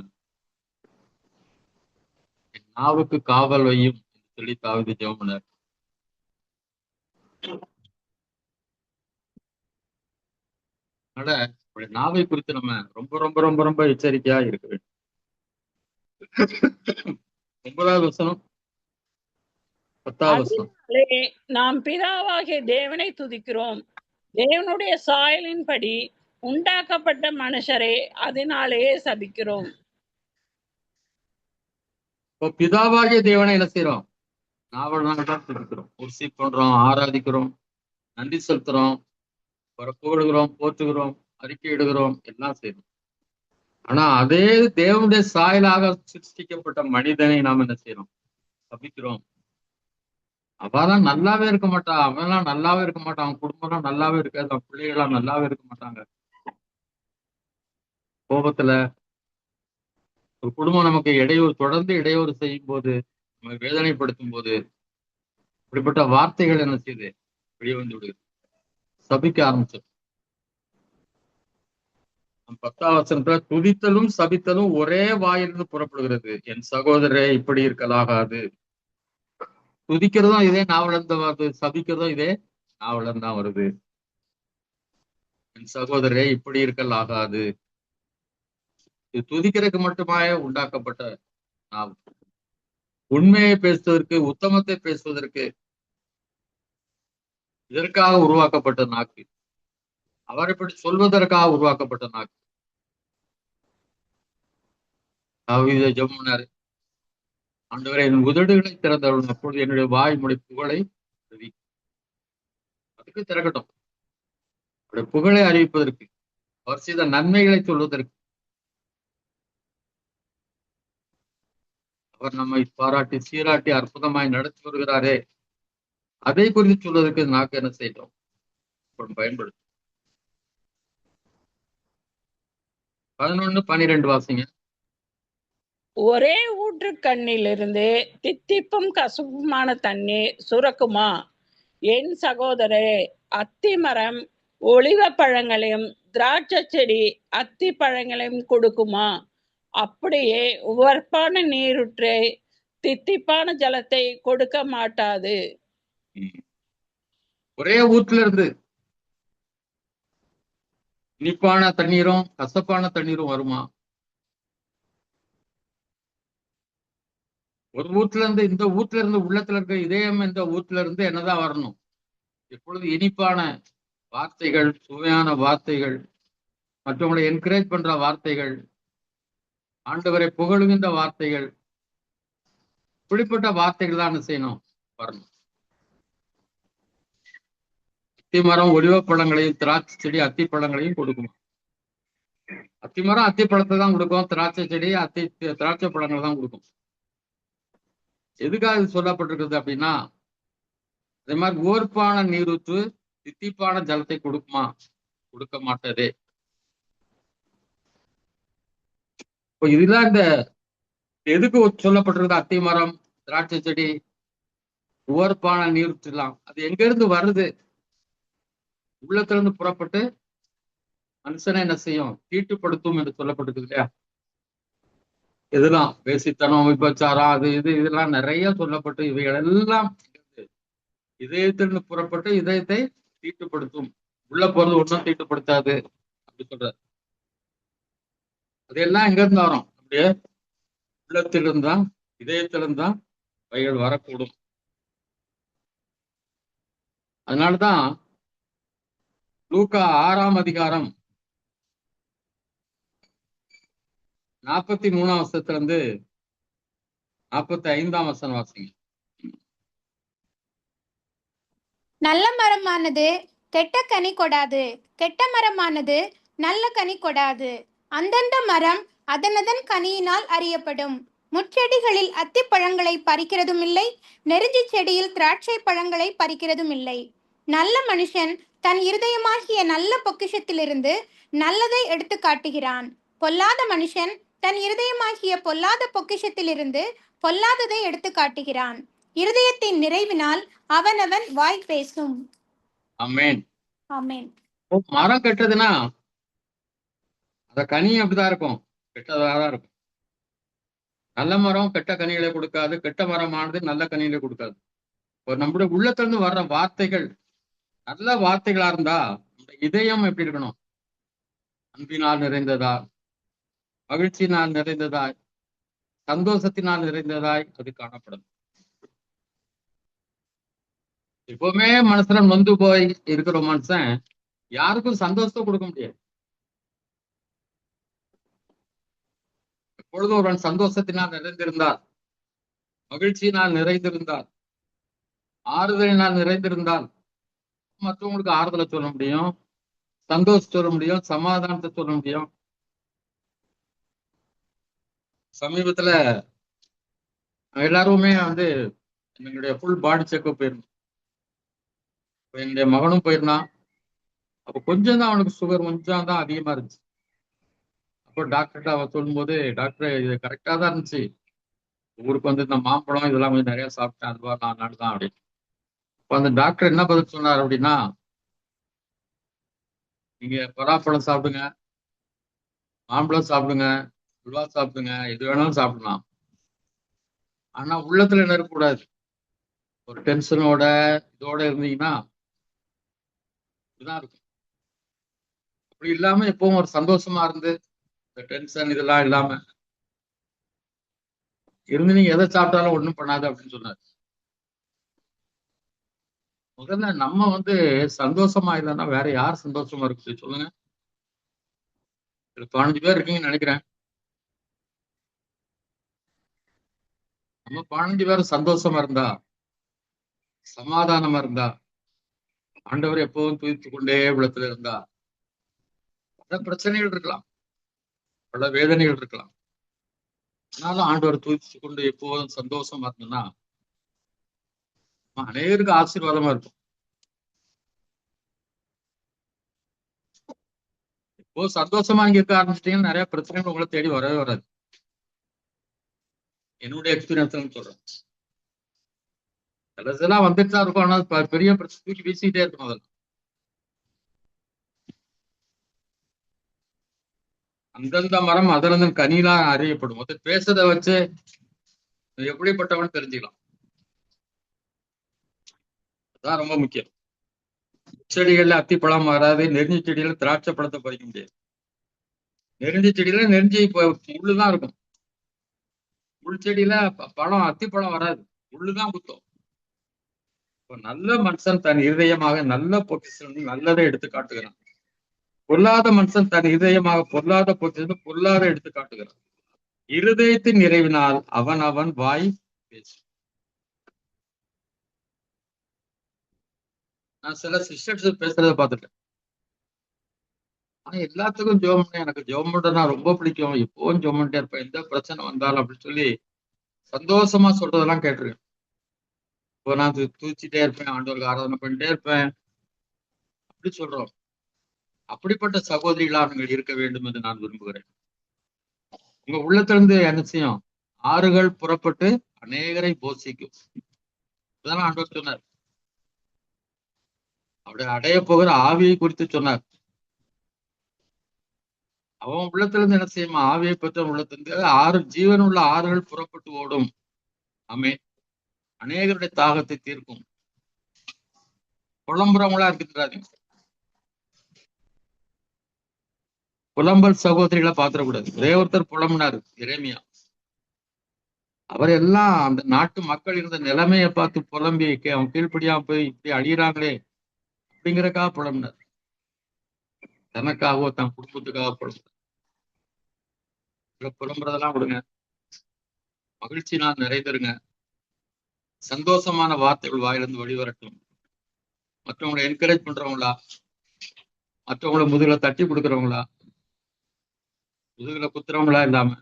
நாவுக்கு காவல் வையும் என்று சொல்லி தாவீது ஜெபம் பண்ணார். அதனால நாவை குறித்து நம்ம ரொம்ப ரொம்ப ரொம்ப ரொம்ப எச்சரிக்கையா இருக்க வேண்டும். 9வது வசனம், 10வது வசனம். அதனாலே நாம் பிதாவாகிய தேவனை துதிக்கிறோம், தேவனுடைய சாயலின்படி உண்டாக்கப்பட்ட மனுஷரை அதனாலேயே சபிக்கிறோம். இப்போ பிதாவாகிய தேவனை என்ன செய்யறோம், நாவல் தான் துதிக்கிறோம், உர்சி பண்றோம், ஆராதிக்கிறோம், நன்றி செலுத்துறோம், புகழுகிறோம், போற்றுகிறோம், அறிக்கை இடுகிறோம், எல்லாம் செய்யறோம். ஆனா அதே தேவனுடைய சாயலாக சிருஷ்டிக்கப்பட்ட மனிதனை நாம் என்ன செய்யறோம், சபிக்கிறோம். அவெல்லாம் நல்லாவே இருக்க மாட்டான், அவன்லாம் நல்லாவே இருக்க மாட்டான், அவன் குடும்பம்லாம் நல்லாவே இருக்காது, அவன் பிள்ளைகள்லாம் நல்லாவே இருக்க மாட்டாங்க. கோபத்துல ஒரு குடும்பம் நமக்கு தொடர்ந்து இடையூறு செய்யும் போது, நம்ம வேதனைப்படுத்தும் போது, இப்படிப்பட்ட வார்த்தைகள் என்ன செய்யுது, வெளியே வந்து விடுது, சபிக்க ஆரம்பிச்சது. 10ஆம் வசனத்துல துதித்தலும் சபித்தலும் ஒரே வாயிலிருந்து புறப்படுகிறது, என் சகோதரரே இப்படி இருக்கலாகாது. துதிக்கிறதும் இதே நாவலர்ந்து வருது, சபிக்கிறதும் இதே நாவலர்ந்து தான் வருது. என் சகோதரரே இப்படி இருக்கலாகாது. இது துதிக்கிறதுக்கு மட்டுமே உண்டாக்கப்பட்ட நாவல். உண்மையை பேசுவதற்கு, உத்தமத்தை பேசுவதற்கு, இதற்காக உருவாக்கப்பட்ட நாக்கு, அவரை பற்றி சொல்வதற்காக உருவாக்கப்பட்ட நாக்கு. தாவீது ஜெபம் பண்ணாரு, ஆண்டவரே என் உதடுகளை திறந்தவள், அப்பொழுது என்னுடைய வாய்மொழி புகழை அதுக்கு திறக்கட்டும், அவருடைய புகழை அறிவிப்பதற்கு, அவர் செய்த நன்மைகளை சொல்வதற்கு, அவர் நம்மை பாராட்டி சீராட்டி அற்புதமாய் நடத்தி வருகிறாரே அதை குறித்து சொல்வதற்கு நாக்கு என்ன செய்யட்டும், பயன்படுத்தும். 11, 12 வாசிங்க. ஒரே ஊற்று கண்ணிலிருந்து தித்திப்பும் கசப்புமான தண்ணீர் சுரக்குமா? என் சகோதரரே, அத்தி மரம் ஒளிவ பழங்களையும் திராட்சை செடி அத்தி பழங்களையும் கொடுக்குமா? அப்படியே உவர்ப்பான நீருற்றை தித்திப்பான ஜலத்தை கொடுக்க மாட்டாது. ஒரே ஊற்றுல இருந்து இனிப்பான தண்ணீரும் கசப்பான தண்ணீரும் வருமா? ஒரு ஊத்துல இருந்து இந்த ஊத்துல இருந்து உள்ளத்துல இருக்க இதயம் என்ற ஊத்துல இருந்து என்னதான் வரணும்? எப்பொழுது இனிப்பான வார்த்தைகள், சுவையான வார்த்தைகள், மற்றவங்களை என்கரேஜ் பண்ற வார்த்தைகள், ஆண்டவரை புகழுகின்ற வார்த்தைகள், இப்படிப்பட்ட வார்த்தைகள் தான் என்ன செய்யணும்? வரணும். அத்திமரம் ஒலிவ பழங்களையும் திராட்சை செடி அத்தி பழங்களையும் கொடுக்கும். அத்திமரம் அத்தி பழத்தை தான் கொடுக்கும், திராட்சை செடி திராட்சை பழங்களை தான் கொடுக்கும். எதுக்காக இது சொல்லப்பட்டிருக்குது அப்படின்னா, அதே மாதிரி ஓர்ப்பான நீரூற்று தித்திப்பான ஜலத்தை கொடுக்குமா? கொடுக்க மாட்டதே. இப்போ இதுதான் இந்த எதுக்கு சொல்லப்பட்டிருக்குது? அத்தி மரம், திராட்சை செடி, ஓர்ப்பான நீரூற்றுலாம் அது எங்க இருந்து வருது? உள்ளத்திலிருந்து புறப்பட்டு மனுஷனை என்ன செய்யும்? தீட்டுப்படுத்தும் என்று சொல்லப்பட்டிருக்கு இல்லையா? இதெல்லாம் வேசித்தனம், விபச்சாரம், அது இதெல்லாம் நிறைய சொல்லப்பட்டு இவைகள் எல்லாம் இதயத்திலிருந்து புறப்பட்டு இதயத்தை தீட்டுப்படுத்தும். உள்ள போறது ஒன்றும் தீட்டுப்படுத்தாது அப்படி சொல்றாரு. அதெல்லாம் எங்க இருந்து வரும்? அப்படியே உள்ளத்திலிருந்தான், இதயத்திலிருந்தான் அவைகள் வரக்கூடும். அதனாலதான் லூக்கா 6ஆம் அதிகாரம் 43ஆம் வசனத்துல இருந்து 45ஆம் வசனம் வாசிங்க. நல்ல மரமானது கெட்ட கனி கொடாது, கெட்ட மரமானது நல்ல கனி கொடாது. அந்தந்த மரம் அதனதன் கனியினால் அறியப்படும். முட்செடிகளில் அத்தி பழங்களை பறிக்கிறதும் இல்லை, நெருஞ்சி செடியில் திராட்சை பழங்களை பறிக்கிறதும் இல்லை. நல்ல மனுஷன் தன் இருதயமாகிய நல்ல பொக்கிஷத்திலிருந்து நல்லதை எடுத்து காட்டுகிறான். பொல்லாத மனுஷன் தன் இருதயமாகிய பொல்லாத பொக்கிஷத்திலிருந்து பொல்லாததை எடுத்து காட்டுகிறான். இருதயத்தின் நிறைவினால் அவனவன் வாய் பேசும். ஆமென். ஆமென். மரம் கெட்டதுன்னா அத கனி அப்படிதான் இருக்கும், கெட்டதாதான் இருக்கும். நல்ல மரம் கெட்ட கனிகளை கொடுக்காது, கெட்ட மரமானது நல்ல கனிகளை கொடுக்காது. இப்போ நம்முடைய உள்ளத்திலிருந்து வர்ற வார்த்தைகள் நல்ல வார்த்தைகளா இருந்தா நம்ம இதயம் எப்படி இருக்கணும்? அன்பினால் நிறைந்ததா, மகிழ்ச்சியினால் நிறைந்ததாய், சந்தோஷத்தினால் நிறைந்ததாய் அது காணப்படும். எப்பவுமே மனசுல நொந்து போய் இருக்கிற மனுஷன் யாருக்கும் சந்தோஷத்தை கொடுக்க முடியாது. எப்பொழுதும் ஒருவன் சந்தோஷத்தினால் நிறைந்திருந்தார், மகிழ்ச்சியினால் நிறைந்திருந்தார், ஆறுதலினால் நிறைந்திருந்தால் மற்றவங்களுக்கு ஆறுதலை சொல்ல முடியும், சந்தோஷம் சொல்ல முடியும், சமாதானத்தை சொல்ல முடியும். சமீபத்துல எல்லாருமே எங்களுடைய ஃபுல் பாடி செக்அப் போயிருந்தோம். என்னுடைய மகனும் போயிருந்தான். அப்ப கொஞ்சம் தான் அவனுக்கு சுகர் கொஞ்சம் தான் அதிகமா இருந்துச்சு. அப்போ டாக்டர்கிட்ட அவன் சொல்லும்போது, டாக்டர் இது கரெக்டா தான் இருந்துச்சு, ஊருக்கு இந்த மாம்பழம் இதெல்லாம் கொஞ்சம் நிறைய சாப்பிட்டேன், அதுவா 4 நாள் தான் அப்படின்னு. இப்போ அந்த டாக்டர் என்ன பதில் சொன்னார் அப்படின்னா, நீங்க பலாப்பழம் சாப்பிடுங்க, மாம்பழம் சாப்பிடுங்க, அல்வா சாப்பிடுங்க, எது வேணாலும் சாப்பிடலாம். ஆனா உள்ளத்துல என்ன இருக்கக்கூடாது? ஒரு டென்ஷனோட இதோட இருந்தீங்கன்னா இதுதான் இருக்கும். அப்படி இல்லாம எப்பவும் ஒரு சந்தோஷமா இருந்து இந்த டென்ஷன் இதெல்லாம் இல்லாம இருந்து நீங்க எதை சாப்பிட்டாலும் ஒண்ணும் பண்ணாது அப்படின்னு சொன்னாரு. முதல்ல நம்ம சந்தோஷமா இல்லைன்னா வேற யார் சந்தோஷமா இருக்கு சொல்லுங்க? 15 பேர் இருக்கீங்கன்னு நினைக்கிறேன். நம்ம 15 பேர் சந்தோஷமா இருந்தா, சமாதானமா இருந்தா, ஆண்டவர் எப்பவும் துதித்து கொண்டே உள்ளத்துல இருந்தா, பல பிரச்சனைகள் இருக்கலாம், பல வேதனைகள் இருக்கலாம், ஆனாலும் ஆண்டவர் துதித்து கொண்டு எப்போதும் சந்தோஷமா இருந்தோம்னா அநேகருக்கு ஆசீர்வாதமா இருக்கும். இப்போ சந்தோஷமா இங்க இருக்க ஆரம்பிச்சிட்டீங்கன்னா நிறைய பிரச்சனைகள் உங்களை தேடி வரவே வராது. என்னுடைய எக்ஸ்பீரியன்ஸ் சொல்றேன். சிலதெல்லாம் வந்துட்டு தான் இருக்கும், ஆனா பெரிய பிரச்சனை தூக்கி வீசிக்கிட்டே இருக்கும். அதெல்லாம் அந்தந்த மரம் அதிலிருந்து கனிலாம் அறியப்படும். பேசுறத வச்சு எப்படிப்பட்டவன் தெரிஞ்சுக்கலாம். அதான் ரொம்ப முக்கியம். செடிகள்ல அத்தி பழம் வராது, நெருஞ்சி செடியில திராட்சை பழத்தை பறிக்க முடியாது. நெருஞ்சி செடியில நெருஞ்சி முள்ளுதான் இருக்கும். புல் செடியில பழம் அத்திப்பழம் வராது, முள்ளுதான் குத்தும். இப்ப நல்ல மனுஷன் தன் இதயமாக நல்ல பொக்கிஷன் நல்லதை எடுத்து காட்டுகிறான். பொல்லாத மனுஷன் தன் இதயமாக பொல்லாத பொக்கிஷன் பொல்லாத எடுத்து காட்டுகிறான். இருதயத்தின் நிறைவினால் அவன் அவன் வாய் பேசும். நான் சில சிஸ்டர்ஸ் பேசுறத பார்த்துட்டேன். ஆனா எல்லாத்துக்கும் ஜெபம் பண்ண, எனக்கு ஜெபம் பண்றதுனா ரொம்ப பிடிக்கும், எப்பவும் ஜெபம் பண்ணிட்டே இருப்பேன், எந்த பிரச்சனை வந்தாலும் அப்படின்னு சொல்லி சந்தோஷமா சொல்றதெல்லாம் கேட்டிருக்கேன். இப்போ நான் தூச்சிட்டே இருப்பேன், ஆண்டவருக்கு ஆராதனை பண்ணிட்டே இருப்பேன் அப்படி சொல்றோம். அப்படிப்பட்ட சகோதரிகளா நீங்கள் இருக்க வேண்டும் என்று நான் விரும்புகிறேன். உங்க உள்ளத்திலிருந்து என்ன செய்யும்? ஆறுகள் புறப்பட்டு அநேகரை போஷிக்கும். இதெல்லாம் ஆண்டவர் சொன்னார். அப்படி அடைய போகிற ஆவியை குறித்து சொன்னார். அவன் உள்ளத்திலிருந்து என்ன செய்யுமா? ஆவியை பெற்ற உள்ளத்திலிருந்து ஆறு ஜீவன் உள்ள ஆறுகள் புறப்பட்டு ஓடும். ஆமே, அநேகருடைய தாகத்தை தீர்க்கும். புலம்புறவங்களா இருக்கிறாதீங்க. புலம்பல் சகோதரிகளை பாத்திரக்கூடாது. ஒரே ஒருத்தர் புலம்புனாரு, எரேமியா. அவர் எல்லாம் அந்த நாட்டு மக்கள் இருந்த நிலைமையை பார்த்து புலம்பி அவன் கீழ்ப்படியாம போய் இப்படி அழியிறாங்களே அப்படிங்கிறக்காக புலம்பினார். தனக்காகவோ தன் குடும்பத்துக்காக புலம்பினார். புலம்புறதெல்லாம் விடுங்க, மகிழ்ச்சி நான் நிறைந்திருங்க. சந்தோஷமான வார்த்தைகள் வாயிலிருந்து வெளிவரட்டும். மற்றவங்களை என்கரேஜ் பண்றவங்களா, மற்றவங்களை முதுகுல தட்டி கொடுக்குறவங்களா, முதுகுல குத்துறவங்களா இல்லாம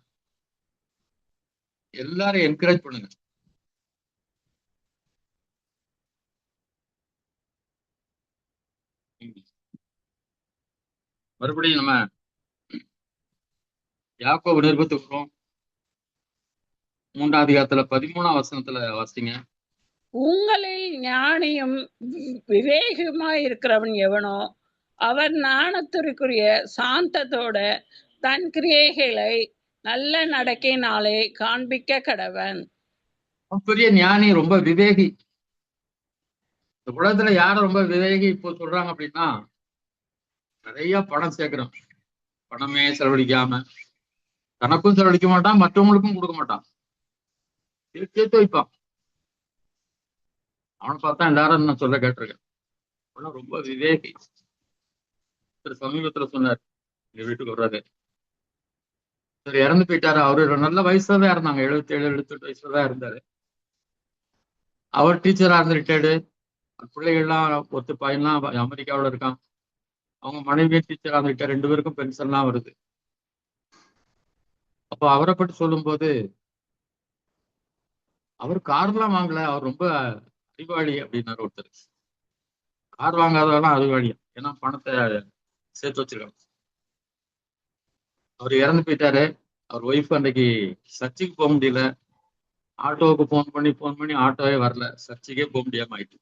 எல்லாரும் என்கரேஜ் பண்ணுங்க. மறுபடியும் நம்ம யாக்கோபு நிருபத்துக்கு 3ஆம் அதிகாரத்துல 13ஆம் வசனத்துல வாசிங்க. உங்களில் ஞானியும் விவேகமாய் இருக்கிறவன் எவனோ அவர் ஞானத்திற்குரிய சாந்தத்தோட தன் கிரியைகளை நல்ல நடக்கையினாலே காண்பிக்க கடவன். பெரிய ஞானி, ரொம்ப விவேகி. இந்த உலகத்துல யார ரொம்ப விவேகி இப்போ சொல்றாங்க அப்படின்னா, நிறைய பணம் சேர்க்கிறோம், பணமே செலவழிக்காம, தனக்கும் செலவழிக்க மாட்டான், மற்றவங்களுக்கும் கொடுக்க மாட்டான், சேர்த்து வைப்பான். அவனை பார்த்தா எல்லாரும் நான் சொல்ல கேட்டிருக்கேன், ரொம்ப விவேகி. சமீபத்துல சொன்னார், எங்க வீட்டுக்கு வர்றாரு, சரி இறந்து போயிட்டாரு. அவரு நல்ல வயசுல தான் இருந்தாங்க, 77 78 வயசுல தான் இருந்தாரு. அவர் டீச்சரா இருந்து ரிட்டையர்டு. பிள்ளைகள்லாம் ஒருத்த பையன்லாம் அமெரிக்காவில் இருக்கான், அவங்க மனைவியும் டீச்சரா இருந்துட்டா, 2 பேருக்கும் பென்ஷன்லாம் வருது. அப்போ அவரை பற்றி சொல்லும் போது, அவர் கார்லாம் வாங்கல, அவர் ரொம்ப அறிவாளி அப்படின்னாரு ஒருத்தர். கார் வாங்காதவெல்லாம் அறிவாளியா, ஏன்னா பணத்தை சேர்த்து வச்சிருக்காங்க. அவர் இறந்து போயிட்டாரு. அவர் ஒய்ஃப் அன்னைக்கு சர்ச்சுக்கு போக முடியல, ஆட்டோவுக்கு போன் பண்ணி ஆட்டோவே வரல, சர்ச்சுக்கே போக முடியாம ஆயிட்டு.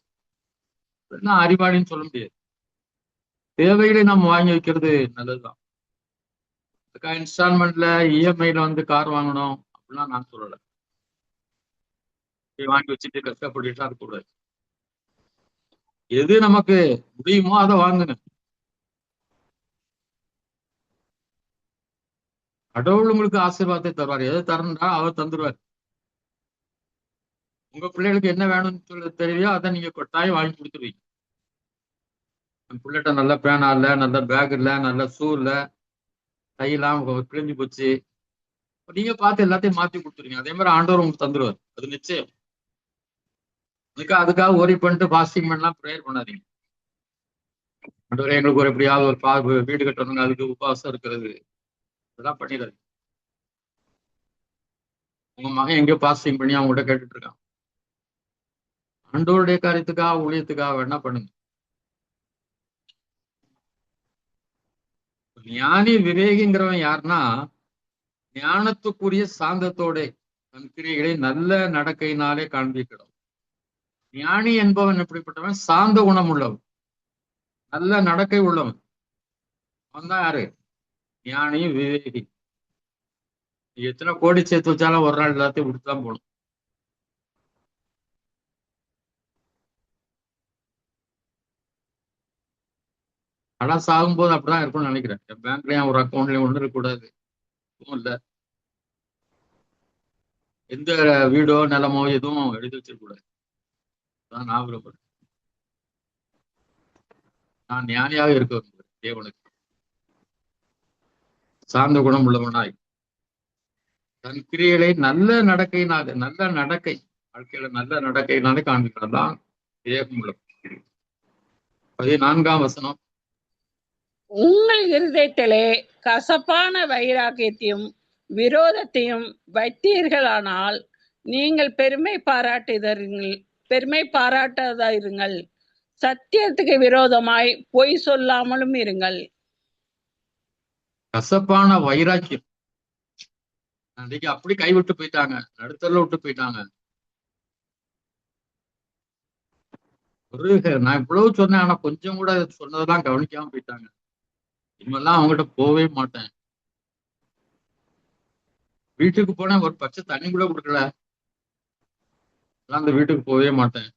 என்ன அறிவாளின்னு சொல்ல முடியாது. தேவைகளை நம்ம வாங்கி வைக்கிறது நல்லதுதான். அதுக்காக இன்ஸ்டால்மெண்ட்ல இஎம்ஐல வந்து கார் வாங்கணும் அப்படிலாம் நான் சொல்லலை. வாங்கி வச்சுட்டு கஷ்டப்பட்டுட்டா இருக்கக்கூடாது. எது நமக்கு முடியுமோ அதை வாங்குங்க. கடவுள் உங்களுக்கு ஆசீர்வாதத்தை தருவார். எது தரணும்னா அவர் தந்துருவார். உங்க பிள்ளைகளுக்கு என்ன வேணும்னு சொல்லி தெரியுதோ அதை நீங்க கட்டாயம் வாங்கி கொடுத்துருவீங்க. என் பிள்ளைகிட்ட நல்ல பேனா இல்லை, நல்ல பேக் இல்லை, நல்ல ஷூ இல்லை, கையெல்லாம் கிழிஞ்சு போச்சு, நீங்க பார்த்து எல்லாத்தையும் மாத்தி கொடுத்துருவீங்க. அதே மாதிரி ஆண்டவர் உங்களுக்கு தந்துருவார், அது நிச்சயம். அதுக்காக ஓரி பண்ணிட்டு ஃபாஸ்டிங் பண்ணலாம் ப்ரேயர் பண்ணாதீங்க. ஆண்டவரே எங்களுக்கு ஒரு எப்படியாவது ஒரு வீடு கட்டணுங்க, அதுக்கு உபவாசம் இருக்கிறது, இதெல்லாம் பண்ணிடாது. உங்க மகன் எங்கேயோ பாஸ்டிங் பண்ணி அவங்ககிட்ட கேட்டுட்டு இருக்கான். ஆண்டவருடைய காரியத்துக்காக ஊழியத்துக்காக வேணா பண்ணுங்க. ஞானி விவேகிங்கிறவன் யாருன்னா, ஞானத்துக்குரிய சாந்தத்தோட தன் கிரியைகளை நல்ல நடக்கையினாலே காண்பிக்கணும். ஞானி என்பவன் எப்படிப்பட்டவன்? சாந்த குணம் உள்ளவன், நல்ல நடக்கை உள்ளவன். அவன் தான் யாரு? ஞானி விவேகி. எத்தனை கோடி சேர்த்து வச்சாலும் ஒரு நாள் எல்லாத்தையும் விட்டுதான் போகணும். ஆனா சாகும்போது அப்படிதான் இருக்கும்னு நினைக்கிறேன். என் பேங்க்லயும் ஒரு அக்கௌண்ட்லயும் ஒண்ணு இருக்கக்கூடாது, இல்ல எந்த வீடோ நிலமோ எதுவும் எழுதி வச்சிருக்கூடாது. அதான் நான் விரும்புறேன். நான் ஞானியாக இருக்க விரும்புகிறேன். தேவனுக்கு சார்ந்த குணம் உள்ளவனாய் தன் கிரியைகளை நல்ல நடக்கை வாழ்க்கையில நல்ல நடக்கையினாலே காண்பிக்கிறான் தான் தேவம் உள்ள. 14ஆம் வசனம். உங்கள் இருதயத்திலே கசப்பான வைராக்கியத்தையும் விரோதத்தையும் வைத்தீர்களானால் நீங்கள் பெருமை பாராட்டாதிருங்கள். சத்தியத்துக்கு விரோதமாய் பொய் சொல்லாமலும் இருங்கள். கசப்பான வைராக்கியம் அன்றைக்கு அப்படி கைவிட்டு போயிட்டாங்க, நடுத்தரல விட்டு போயிட்டாங்க. நான் இவ்வளவு சொன்னேன், ஆனா கொஞ்சம் கூட சொன்னதெல்லாம் கவனிக்காம போயிட்டாங்க. இனிமெல்லாம் அவங்ககிட்ட போவே மாட்டேன். வீட்டுக்கு போனேன், ஒரு பச்சை தண்ணி கூட கொடுக்கல, அந்த வீட்டுக்கு போவே மாட்டேன்.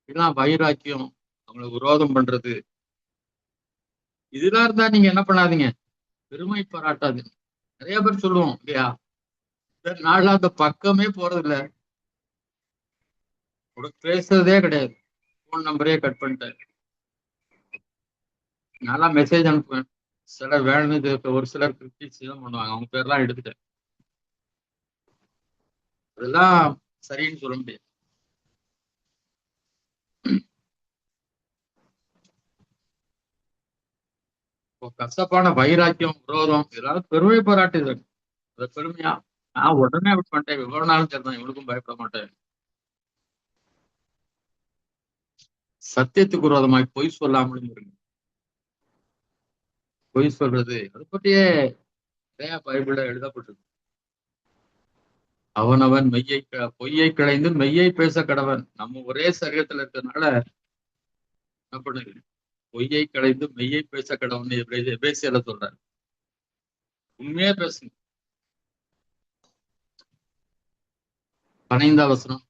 இதெல்லாம் வைராக்கியம், அவங்களை விரோதம் பண்றது. இதெல்லாம் இருந்தா நீங்க என்ன பண்ணாதீங்க, பெருமை பாராட்டாது. நிறைய பேர் சொல்லுவோம் இல்லையா, இந்த நாள்ல அந்த பக்கமே போறது இல்லை, பேசுறதே கிடையாது, போன் நம்பரே கட் பண்ணிட்டேன். நல்லா மெசேஜ் அனுப்புவேன், சிலர் வேணும்னு ஒரு சிலர் கிரிட்டிக்ஸ் தான் பண்ணுவாங்க, அவங்க பேர்லாம் எடுத்துட்டேன். அதெல்லாம் சரின்னு சொல்ல முடியாது. கசப்பான வைராக்கியம், விரோதம், இதெல்லாம் பெருமை பாராட்டுது. அதை பெருமையா நான் உடனே விட்டு பண்ணிட்டேன், இவ்வளவு நாளும் சரிதான், இவனுக்கும் பயப்பட மாட்டேன். சத்தியத்துக்கு விரோதமாய் பொய் சொல்லாமலும் இருங்க. பொய் சொல்றது அதை பற்றியே நிறைய பைபிள்ல எழுதப்பட்டிருக்கு. அவனவன் பொய்யை களைந்து மெய்யை பேச கடவன். நம்ம ஒரே சரீரத்துல இருக்கிறதுனால என்ன பண்ணுது, பொய்யை களைந்து மெய்யை பேச கடவன் எபேசியர்ல சொல்றாரு. உண்மையே பேசுங்க. 15ஆம் வசனம்.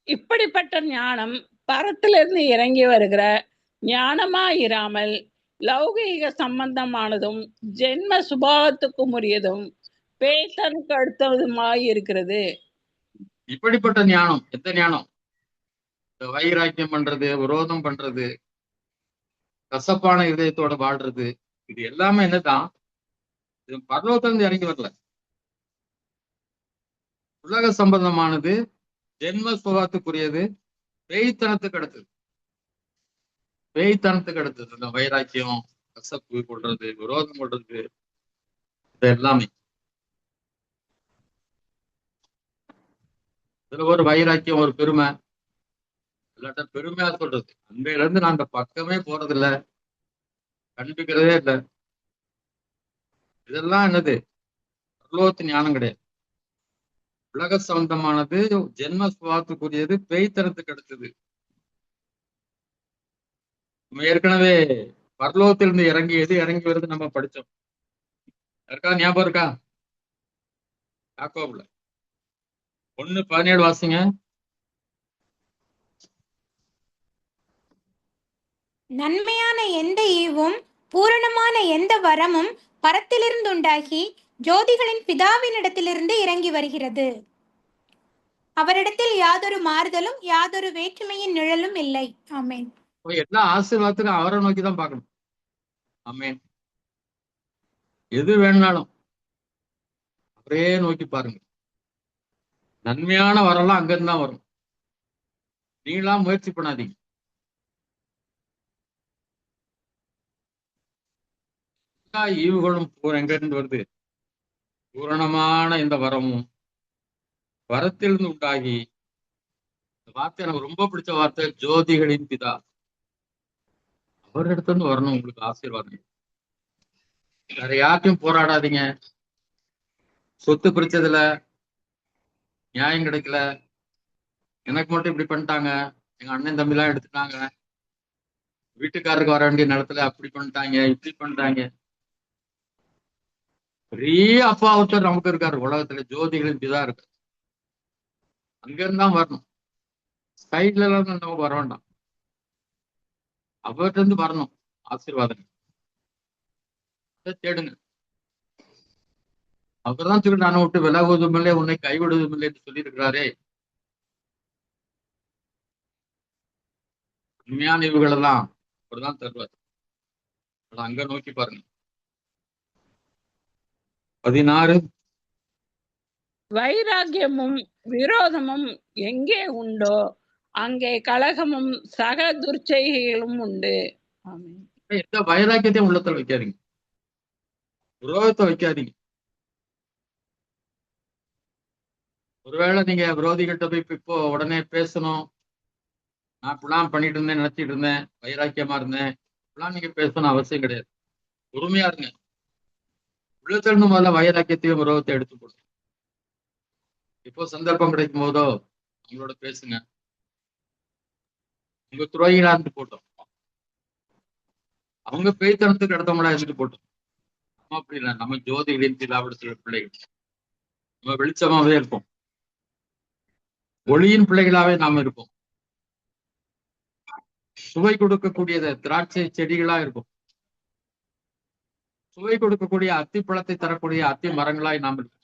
இப்படிப்பட்ட ஞானம் பரத்திலிருந்து இறங்கி வருகிற ஞானமாயிராமல் லௌகீக சம்பந்தமானதும் ஜென்ம சுபாவத்துக்கும் உரியதும் பேய்த்தனுக்கு அடுத்ததுமாய் இருக்கிறது. இப்படிப்பட்ட ஞானம் எந்த ஞானம்? வைராக்கியம் பண்றது, விரோதம் பண்றது, கசப்பான இதயத்தோட வாழ்றது, இது எல்லாமே என்னதான், இது பரலோகத்திலிருந்து இறங்கி வரல. உலக சம்பந்தமானது, ஜென்ம சுபாவத்துக்குரியது, பேய்த்தனத்துக்கு அடுத்தது. இந்த வைராக்கியம், கசப்பு கொள்றது, விரோதம் கொள்றது, இது எல்லாமே. இதுல ஒரு வைராக்கியம், ஒரு பெருமை, இல்லாட்ட பெருமையா சொல்றது, அன்றையில இருந்து நான் அந்த பக்கமே போறது இல்லை, கண்டுக்கிறதே இல்லை. இதெல்லாம் என்னது, பரலோகத்து ஞானம் கிடையாது. உலக சம்பந்தமானது, ஜென்ம சுபாவத்துக்குரியது, பேய்த்தனத்துக்கு அடுத்தது. நம்ம ஏற்கனவே பரலோகத்திலிருந்து இறங்கி வருது நம்ம படிச்சோம். யாருக்கா ஞாபகம் இருக்கா? யாக்கோபுல 1:17 வாசிங்க. நன்மையான எந்த ஈவும் பூரணமான எந்த வரமும் பரத்திலிருந்து உண்டாகி ஜோதிகளின் பிதாவினிடத்திலிருந்து இறங்கி வருகிறது. அவரிடத்தில் யாதொரு மாறுதலும் யாதொரு வேற்றுமையின் நிழலும் இல்லை. ஆமென். எல்லா ஆசீர்வாதத்துக்கும் அவரை நோக்கி தான் பார்க்கணும். ஆமென். எது வேணும்னாலும் அவரே நோக்கி பாருங்க. நன்மையான வரலாம் அங்கிருந்து தான் வரும். நீங்களாம் முயற்சி பண்ணாதீங்க. எல்லா ஈவுகளும் எங்கிருந்து வருது? பூரணமான இந்த வரமும் வரத்திலிருந்து உண்டாகி, இந்த வார்த்தை எனக்கு ரொம்ப பிடிச்ச வார்த்தை, ஜோதிகளின் பிதா, அவரிடத்துல வரணும் உங்களுக்கு ஆசீர்வாதம். வேற யார்ட்டையும் போராடாதீங்க. சொத்து பிரிச்சதுல நியாயம் கிடைக்கல, எனக்கு மட்டும் இப்படி பண்ணிட்டாங்க, எங்க அண்ணன் தம்பி எல்லாம் எடுத்துட்டாங்க, வீட்டுக்காரருக்கு வர வேண்டிய நிலத்துல அப்படி பண்ணிட்டாங்க, இப்படி பண்ணிட்டாங்க. பெரிய அப்பா ஒருத்தர் நமக்கு இருக்காரு உலகத்துல, ஜோதிகளின் பிதா இருக்கு. அங்க இருந்தான் வரணும், சைட்ல எல்லாம் நமக்கு வர வேண்டாம், அவர்கிட்ட இருந்து வரணும் ஆசீர்வாதம். தேடுங்க. அவர்தான் சொல்லி நான் விட்டு விலகுவதும் இல்லை, உன்னை கைவிடுவதும் இல்லை என்று சொல்லியிருக்கிறாரே. உண்மையான இவுகள் எல்லாம் அவர்தான் தருவார். அங்க நோக்கி பாருங்க. 16. வைராக்கியமும் விரோதமும் எங்கே உண்டோ அங்கே கலகமும் சக துர்ச்செய்கைகளும் உண்டு. ஆமென். எந்த வைராக்கியத்தையும் உள்ளத்துல வைக்காதீங்க, விரோதத்தை வைக்காதீங்க. ஒருவேளை நீங்க விரோதிகள்கிட்ட போய் இப்போ உடனே பேசணும், நான் இப்படிலாம் பண்ணிட்டு இருந்தேன், நினைச்சிட்டு இருந்தேன், வைராக்கியமா இருந்தேன், இப்படிலாம் நீங்க பேசணும் அவசியம் கிடையாது. பொறுமையா இருங்க. உள்ளத்துல இருந்து முதல்ல வைராக்கியத்தையும் விரோதத்தை எடுத்து கொடுங்க. இப்போ சந்தர்ப்பம் கிடைக்கும் போதோ அவங்களோட பேசுங்க. உங்க துறையிலா இருந்து போட்டோம், அவங்க பேய்த்தனத்துக்கு அடுத்தவங்களா இருந்துட்டு போட்டோம். நம்ம அப்படி இல்லை, நம்ம ஜோதிகளின் திலாவிடத்துல பிள்ளைகள், நம்ம வெளிச்சமாவே இருப்போம், ஒளியின் பிள்ளைகளாவே நாம இருப்போம். சுவை கொடுக்கக்கூடியது திராட்சை செடிகளா இருக்கும், சுவை கொடுக்கக்கூடிய அத்தி பழத்தை தரக்கூடிய அத்தி மரங்களாய் நாம் இருப்போம்.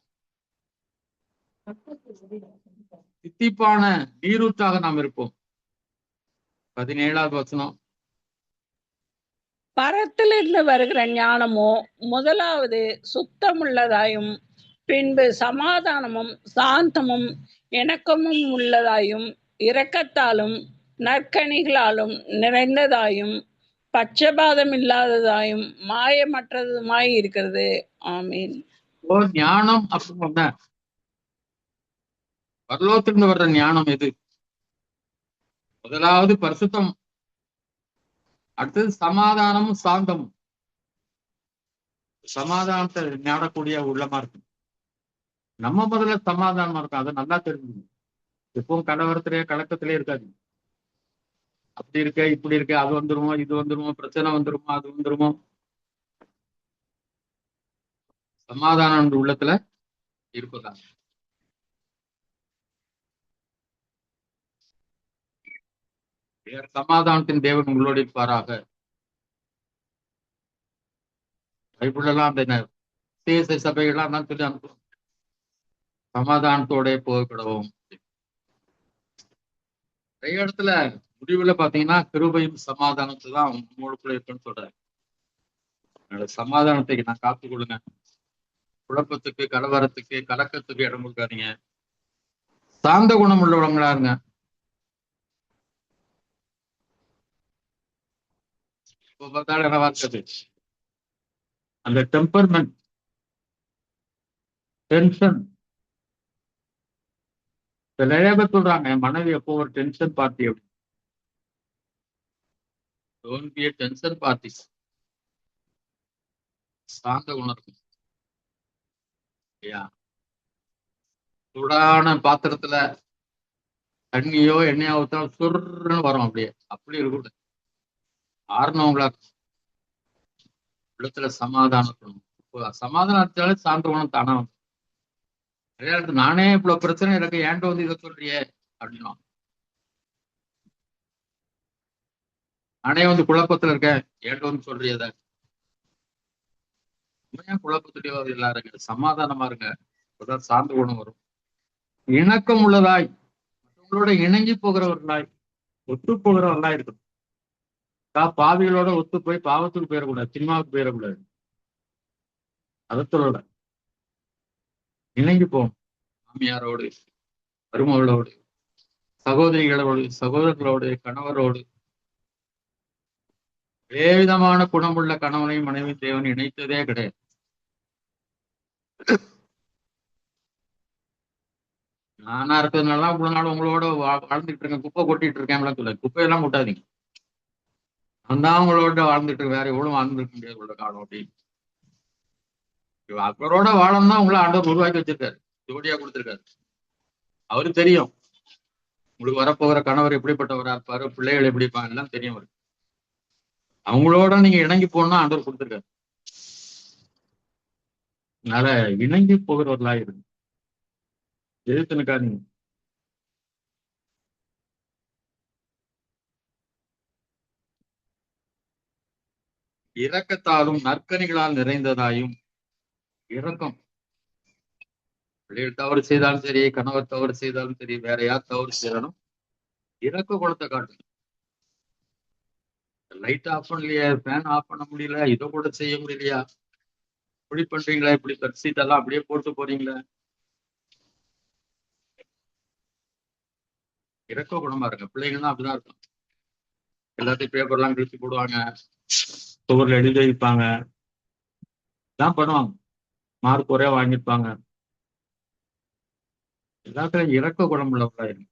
தித்திப்பான நீரூற்றாக நாம் இருப்போம். 17வது வசனம். பரத்திலிருந்து வருகிற ஞானமோ முதலாவது சுத்தமுள்ளதாயும் பின்பு சமாதானமும் சாந்தமும் இணக்கமும் உள்ளதாயும் இரக்கத்தாலும் நற்கனிகளாலும் நிறைந்ததாயும் பட்சபாதம் இல்லாததாயும் மாயமற்றதுமாய் இருக்கிறது. ஆமீன். ஞானம் அப்படின்னு பரலோகத்திலிருந்து வர்ற ஞானம் எது? முதலாவது பரிசுத்தம், அடுத்தது சமாதானமும் சாந்தமும். சமாதானத்தை நாடக்கூடிய உள்ளமா இருக்கு. நம்ம முதல்ல சமாதானமா இருக்கும், அதை நல்லா தெரிஞ்சுக்கணும். எப்பவும் கலவரத்திலே கலக்கத்திலே இருக்காது. அப்படி இருக்க இப்படி இருக்க, அது வந்துருமோ இது வந்துருமோ, பிரச்சனை வந்துருமோ அது வந்துருமோ. சமாதானம் உள்ளத்துல இருப்பதா. சமாதானத்தின் தேவன் உங்களோடு இருப்பாராக. பைபிளெல்லாம் அந்த தேச சபைகள்லாம் தான் சொல்லி அனுப்புவோம், சமாதானத்தோட போகப்படவும். நிறைய இடத்துல முடிவுல பாத்தீங்கன்னா கிருபையும் சமாதானத்தை தான் உங்களுக்குள்ள இருக்குன்னு சொல்றாரு. என்னோட சமாதானத்தை நான் காத்துக் கொள்ளுங்க, குழப்பத்துக்கு கலவரத்துக்கு கலக்கத்துக்கு இடம் கொடுக்காதீங்க, சாந்த குணம் உள்ளவங்களா இருங்க. இப்போ பார்த்தாலும் என்னவா இருக்குது அந்த டெம்பர்மெண்ட், டென்ஷன். நிறைய பேர் சொல்றாங்க என் மனைவி எப்போ ஒரு டென்ஷன் பார்ட்டி அப்படி. Don't be a tension party. சாந்த குணம். சூடான பாத்திரத்துல தண்ணியோ எண்ணெயோ ஊத்தாலும் சுருன்னு வரும், அப்படியே அப்படி இருக்கக்கூடாது. ஆறுனவங்களா உள்ளத்துல சமாதானம். சமாதானத்தால சாந்த குணம் தானா வந்து. நிறைய இடத்துல நானே இவ்வளவு பிரச்சனை எனக்கு ஏன்ட்ட வந்து இதை சொல்றியே அப்படின்னா, நானே வந்து குழப்பத்துல இருக்கேன் ஏன்ட்ட வந்து சொல்றியத. ஏன் குழப்பத்துலயோ இல்லா இருங்க, சமாதானமா இருங்க, அப்பதான் சாந்த குணம் வரும். இணக்கம் உள்ளதாய், மற்றவங்களோட இணங்கி போகிறவர்களாய், ஒத்து போகிறவர்களாய் இருக்கணும். பாவிகளோட ஒத்து போய் பாவத்துக்கு போயிடக்கூடாது, சினிமாவுக்கு போயிடக்கூடாது. அதத்தோட இணங்கி போகணும். மாமியாரோடு, மருமகளோடு, சகோதரிகளோடு, சகோதரர்களோடு, கணவரோடு. ஒரே விதமான குணமுள்ள கணவனையும் மனைவி தேவன் இணைத்ததே கிடையாது. நானா இருக்கிறதுனால இவ்வளவு நாள் உங்களோட வாழ்ந்துட்டு இருக்கேன், குப்பை கொட்டிட்டு இருக்கேன் சொல்ல, குப்பையெல்லாம் கொட்டாதீங்க. நான் தான் உங்களோட வாழ்ந்துட்டு இருக்கேன், வேற எவ்வளவு வாழ்ந்துருக்க முடியாது உள்ள காலம் அப்படின்னு. அவரோட வாழம் தான் உங்களை ஆண்டவர் உருவாக்கி வச்சிருக்காரு, ஜோடியா கொடுத்திருக்காரு. அவருக்கு தெரியும் உங்களுக்கு வரப்போகிற கணவர் எப்படிப்பட்டவரா இருப்பாரு, பிள்ளைகள் எப்படி இருப்பாங்க எல்லாம் தெரியும் அவருக்கு. அவங்களோட நீங்க இணங்கி போகணும்னா ஆண்டவர் கொடுத்திருக்காரு. அதனால இணங்கி போகிறவர்களா இருக்கு, எதிர்த்துனுக்காதீங்க. இரக்கத்தாலும் நற்கனிகளால் நிறைந்ததாயும். இரக்கம் பிள்ளைகள் தவறு செய்தாலும் சரி, கணவர் தவறு செய்தாலும் சரி, வேற யார் தவறு செய்தாலும் இறக்க குணத்தை காட்டுங்க. லைட் ஆஃப் பண்ணலையா, ஃபேன் ஆஃப் பண்ண முடியல, இதை கூட செய்ய முடியலையா, இப்படி பண்றீங்களா, இப்படி பெட்ஷீட் எல்லாம் அப்படியே போட்டு போறீங்களா, இறக்க குணமா இருங்க. பிள்ளைங்கள்லாம் அப்படிதான் இருக்கும். எல்லாத்தையும் பேப்பர்லாம் கிழிச்சு போடுவாங்க, சுவர்ல எழுதி வைப்பாங்க, எல்லாம் பண்ணுவாங்க. மார்க் ஒரே வாங்கியிருப்பாங்க. எல்லாத்துலயும் இறக்க குணம் உள்ளவர்களாயிருங்க.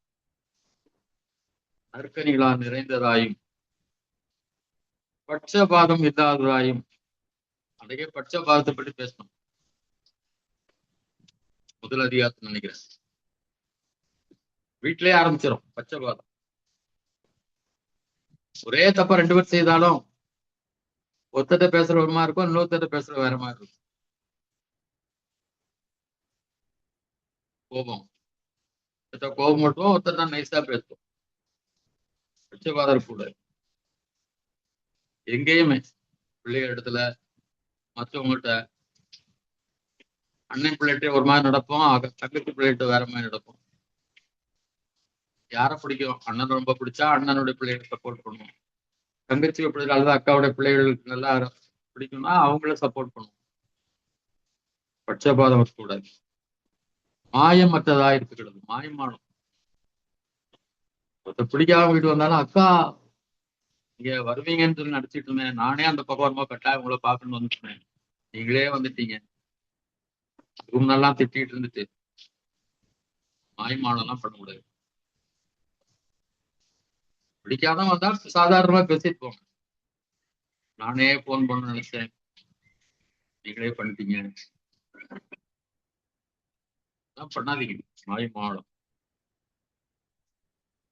நற்கனிகளா நிறைந்ததாயும் பட்சபாதம் இல்லாததாயும். அன்றைக்கே பட்சபாதத்தை பற்றி பேசணும், முதல் அதிகாரத்தில் நினைக்கிறேன். வீட்டிலேயே ஆரம்பிச்சிடும் பட்சபாதம். ஒரே தப்ப 2 பேர் செய்தாலும் ஒருத்தட்ட பேசுற ஒரு மாதிரி இருக்கும், இன்னொருத்தட்ட பேசுற வேற மாதிரி இருக்கும். கோபம், கோபம் மட்டும் ஒருத்தர் தான் நைஸா பேசுவோம். பட்சபாதம் கூட எங்கேயுமே பிள்ளைகள் இடத்துல, மற்றவங்கள்ட்ட, அண்ணன் பிள்ளைகிட்ட ஒரு மாதிரி நடப்போம், தங்கச்சி பிள்ளைகிட்ட வேற மாதிரி நடப்போம். யாரை பிடிக்கும்? அண்ணன் ரொம்ப பிடிச்சா அண்ணனுடைய பிள்ளைகளை சப்போர்ட் பண்ணுவோம். தங்கச்சி பிள்ளைகள் அல்லது அக்காவுடைய பிள்ளைகளுக்கு நல்லா பிடிக்கும்னா அவங்கள சப்போர்ட் பண்ணுவோம். பட்சபாதம் இருக்கக்கூடாது. மாயமற்றதா இருக்கிறது. மாயமானம். ஒருத்தர் பிடிக்காம வீட்டு வந்தாலும், அக்கா நீங்க வருவீங்கன்னு சொல்லி நடிச்சிட்டு இருந்தேன், நானே அந்த பக்கம் கட்டாயம் உங்களை பார்க்கணும்னு வந்துட்டேன், நீங்களே வந்துட்டீங்க, ரூம்னெல்லாம் திட்டிட்டு இருந்துட்டு. மாயமானம் எல்லாம் பண்ண முடியாது. பிடிக்காதான் வந்தா சாதாரணமா பேசிட்டு போங்க. நானே போன் பண்ண நினைச்சேன், நீங்களே பண்ணிட்டீங்க, பண்ணாதீங்க. மாயமானம்.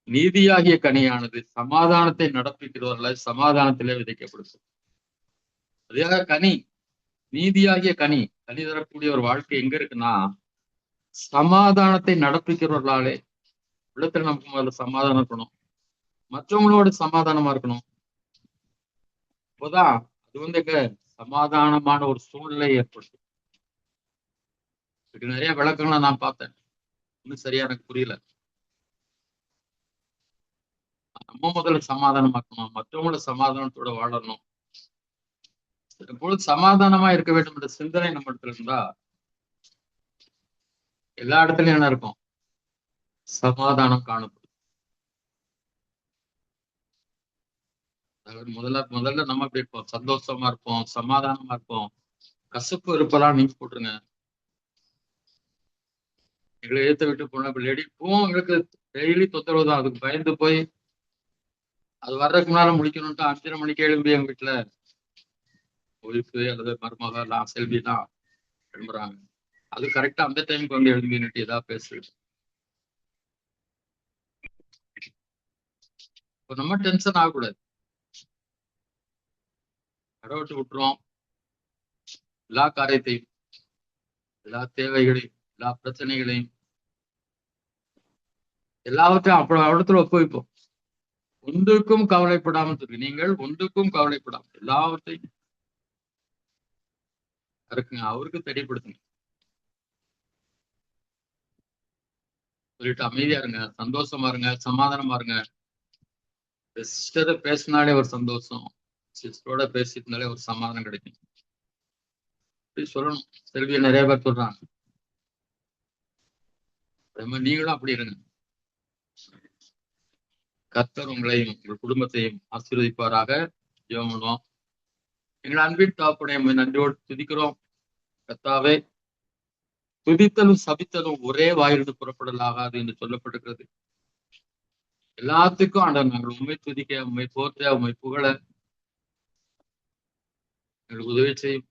நீதியாகிய கனியானது சமாதானத்தை நடப்பிக்கிறவர்கள சமாதானத்திலே விதைக்கப்படுது. அதே கனி, நீதியாகிய கனி, கனி தரக்கூடிய ஒரு வாழ்க்கை எங்க இருக்குன்னா, சமாதானத்தை நடப்பிக்கிறவர்களாலே. உள்ளத்துல நமக்கு முதல்ல சமாதானம் இருக்கணும், மற்றவங்களோட சமாதானமா இருக்கணும். அப்போதான் அது எங்க சமாதானமான ஒரு சூழ்நிலை ஏற்படுத்தும். இதுக்கு நிறைய விளக்கங்களை நான் பார்த்தேன், இன்னும் சரியா எனக்கு புரியல. நம்ம முதல்ல சமாதானமாக்கணும், மற்றவங்கள சமாதானத்தோட வாழணும். எப்பொழுது சமாதானமா இருக்க வேண்டும் என்ற சிந்தனை நம்ம இடத்துல இருந்தா எல்லா இடத்துலயும் என்ன இருக்கும்? சமாதானம் காணப்படும். முதல்ல நம்ம எப்படி இருப்போம்? சந்தோஷமா இருப்போம், சமாதானமா இருப்போம். கசப்பு இருப்பெல்லாம் நீங்க போட்டுருங்க. எங்களை ஏத்த விட்டு போன லேடி இப்பவும் எங்களுக்கு டெய்லி தொந்தரவு தான். அதுக்கு பயந்து போய் அது வர்றதுக்கு முன்னால முடிக்கணும்ட்டு 5:30 மணிக்கு எழும்பி எங்க வீட்டுல ஒய்ஃபு அல்லது மருமக எல்லாம் செல்வி தான் எழும்புறாங்க. அது கரெக்டா அந்த டைமுக்கு வந்து எழும்பின்னுட்டு ஏதாவது பேசுறது. இப்போ நம்ம டென்ஷன் ஆகக்கூடாது. கடவுட்டு விட்டுருவோம். எல்லா காரியத்தையும், எல்லா தேவைகளையும், எல்லா பிரச்சனைகளையும் எல்லாவற்றையும் அப்ப இடத்துல ஒப்புவிப்போம். ஒன்றுக்கும் கவலைப்படாமல் இருக்கு. நீங்கள் ஒன்றுக்கும் கவலைப்படாமல் எல்லாவற்றையும் இருக்குங்க, அவருக்கு தெரியப்படுத்துங்க. சொல்லிட்டு அமைதியா இருங்க, சந்தோஷமா இருங்க, சமாதானமா இருங்க. சிஸ்டரை பேசினாலே ஒரு சந்தோஷம், சிஸ்டரோட பேசினாலே ஒரு சமாதானம் கிடைக்கும். அப்படி சொல்லணும். செல்வியை நிறைய பேர் சொல்றாங்க. அதே மாதிரி நீங்களும் அப்படி இருங்க. கர்த்தர் உங்களையும் உங்கள் குடும்பத்தையும் ஆசீர்வதிப்பாராக. ஜெபம் பண்ணுவோம். எங்கள் அன்பின் தகப்பனே, நன்றியோடு துதிக்கிறோம். கர்த்தாவே, துதித்தலும் சபித்தலும் ஒரே வாயிலிருந்து புறப்படலாகாது என்று சொல்லப்பட்டிருக்கிறது. எல்லாத்துக்கும் ஆண்டவர் நாங்கள் உண்மை துதிக்க, உண்மை போற்ற, உண்மை புகழ எங்களுக்கு உதவி செய்யும்.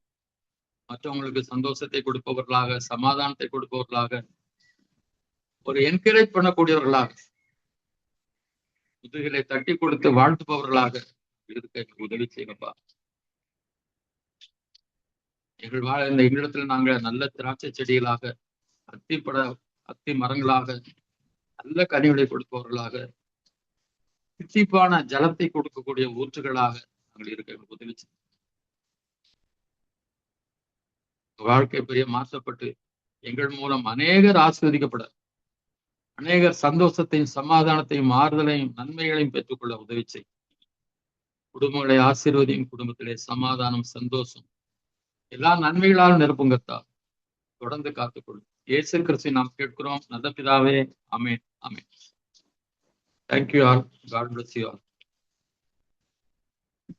மற்றவங்களுக்கு சந்தோஷத்தை கொடுப்பவர்களாக, சமாதானத்தை கொடுப்பவர்களாக, ஒரு என்கரேஜ் பண்ணக்கூடியவர்களாக, முதுகலை தட்டி கொடுத்து வாழ்த்துபவர்களாக இருக்க எங்களுக்கு உதவி செய்யப்பா. எங்கள் வாழ இந்த எங்களிடத்துல நாங்க நல்ல திராட்சை செடிகளாக, அத்தி மரங்களாக, நல்ல கனிகளை கொடுப்பவர்களாக, தித்திப்பான ஜலத்தை கொடுக்கக்கூடிய ஊற்றுகளாக நாங்கள் இருக்க எங்களுக்கு உதவி செய்யும். வாழ்க்கை பெரிய மாற்றப்பட்டு எங்கள் மூலம் அநேகர் ஆசீர்வதிக்கப்பட, அநேகர் சந்தோஷத்தையும் சமாதானத்தையும் ஆறுதலையும் நன்மைகளையும் பெற்றுக்கொள்ள உதவி செய். குடும்பங்களை ஆசீர்வதியும், குடும்பத்திலே சமாதானம் சந்தோஷம் எல்லா நன்மைகளாலும் நிரப்புங்கத்தா. தொடர்ந்து காத்துக்கொள்ளும். இயேசு கிறிஸ்துவை நாம் கேட்கிறோம் நல்ல பிதாவே. ஆமென். ஆமென். Thank you all. God bless you all.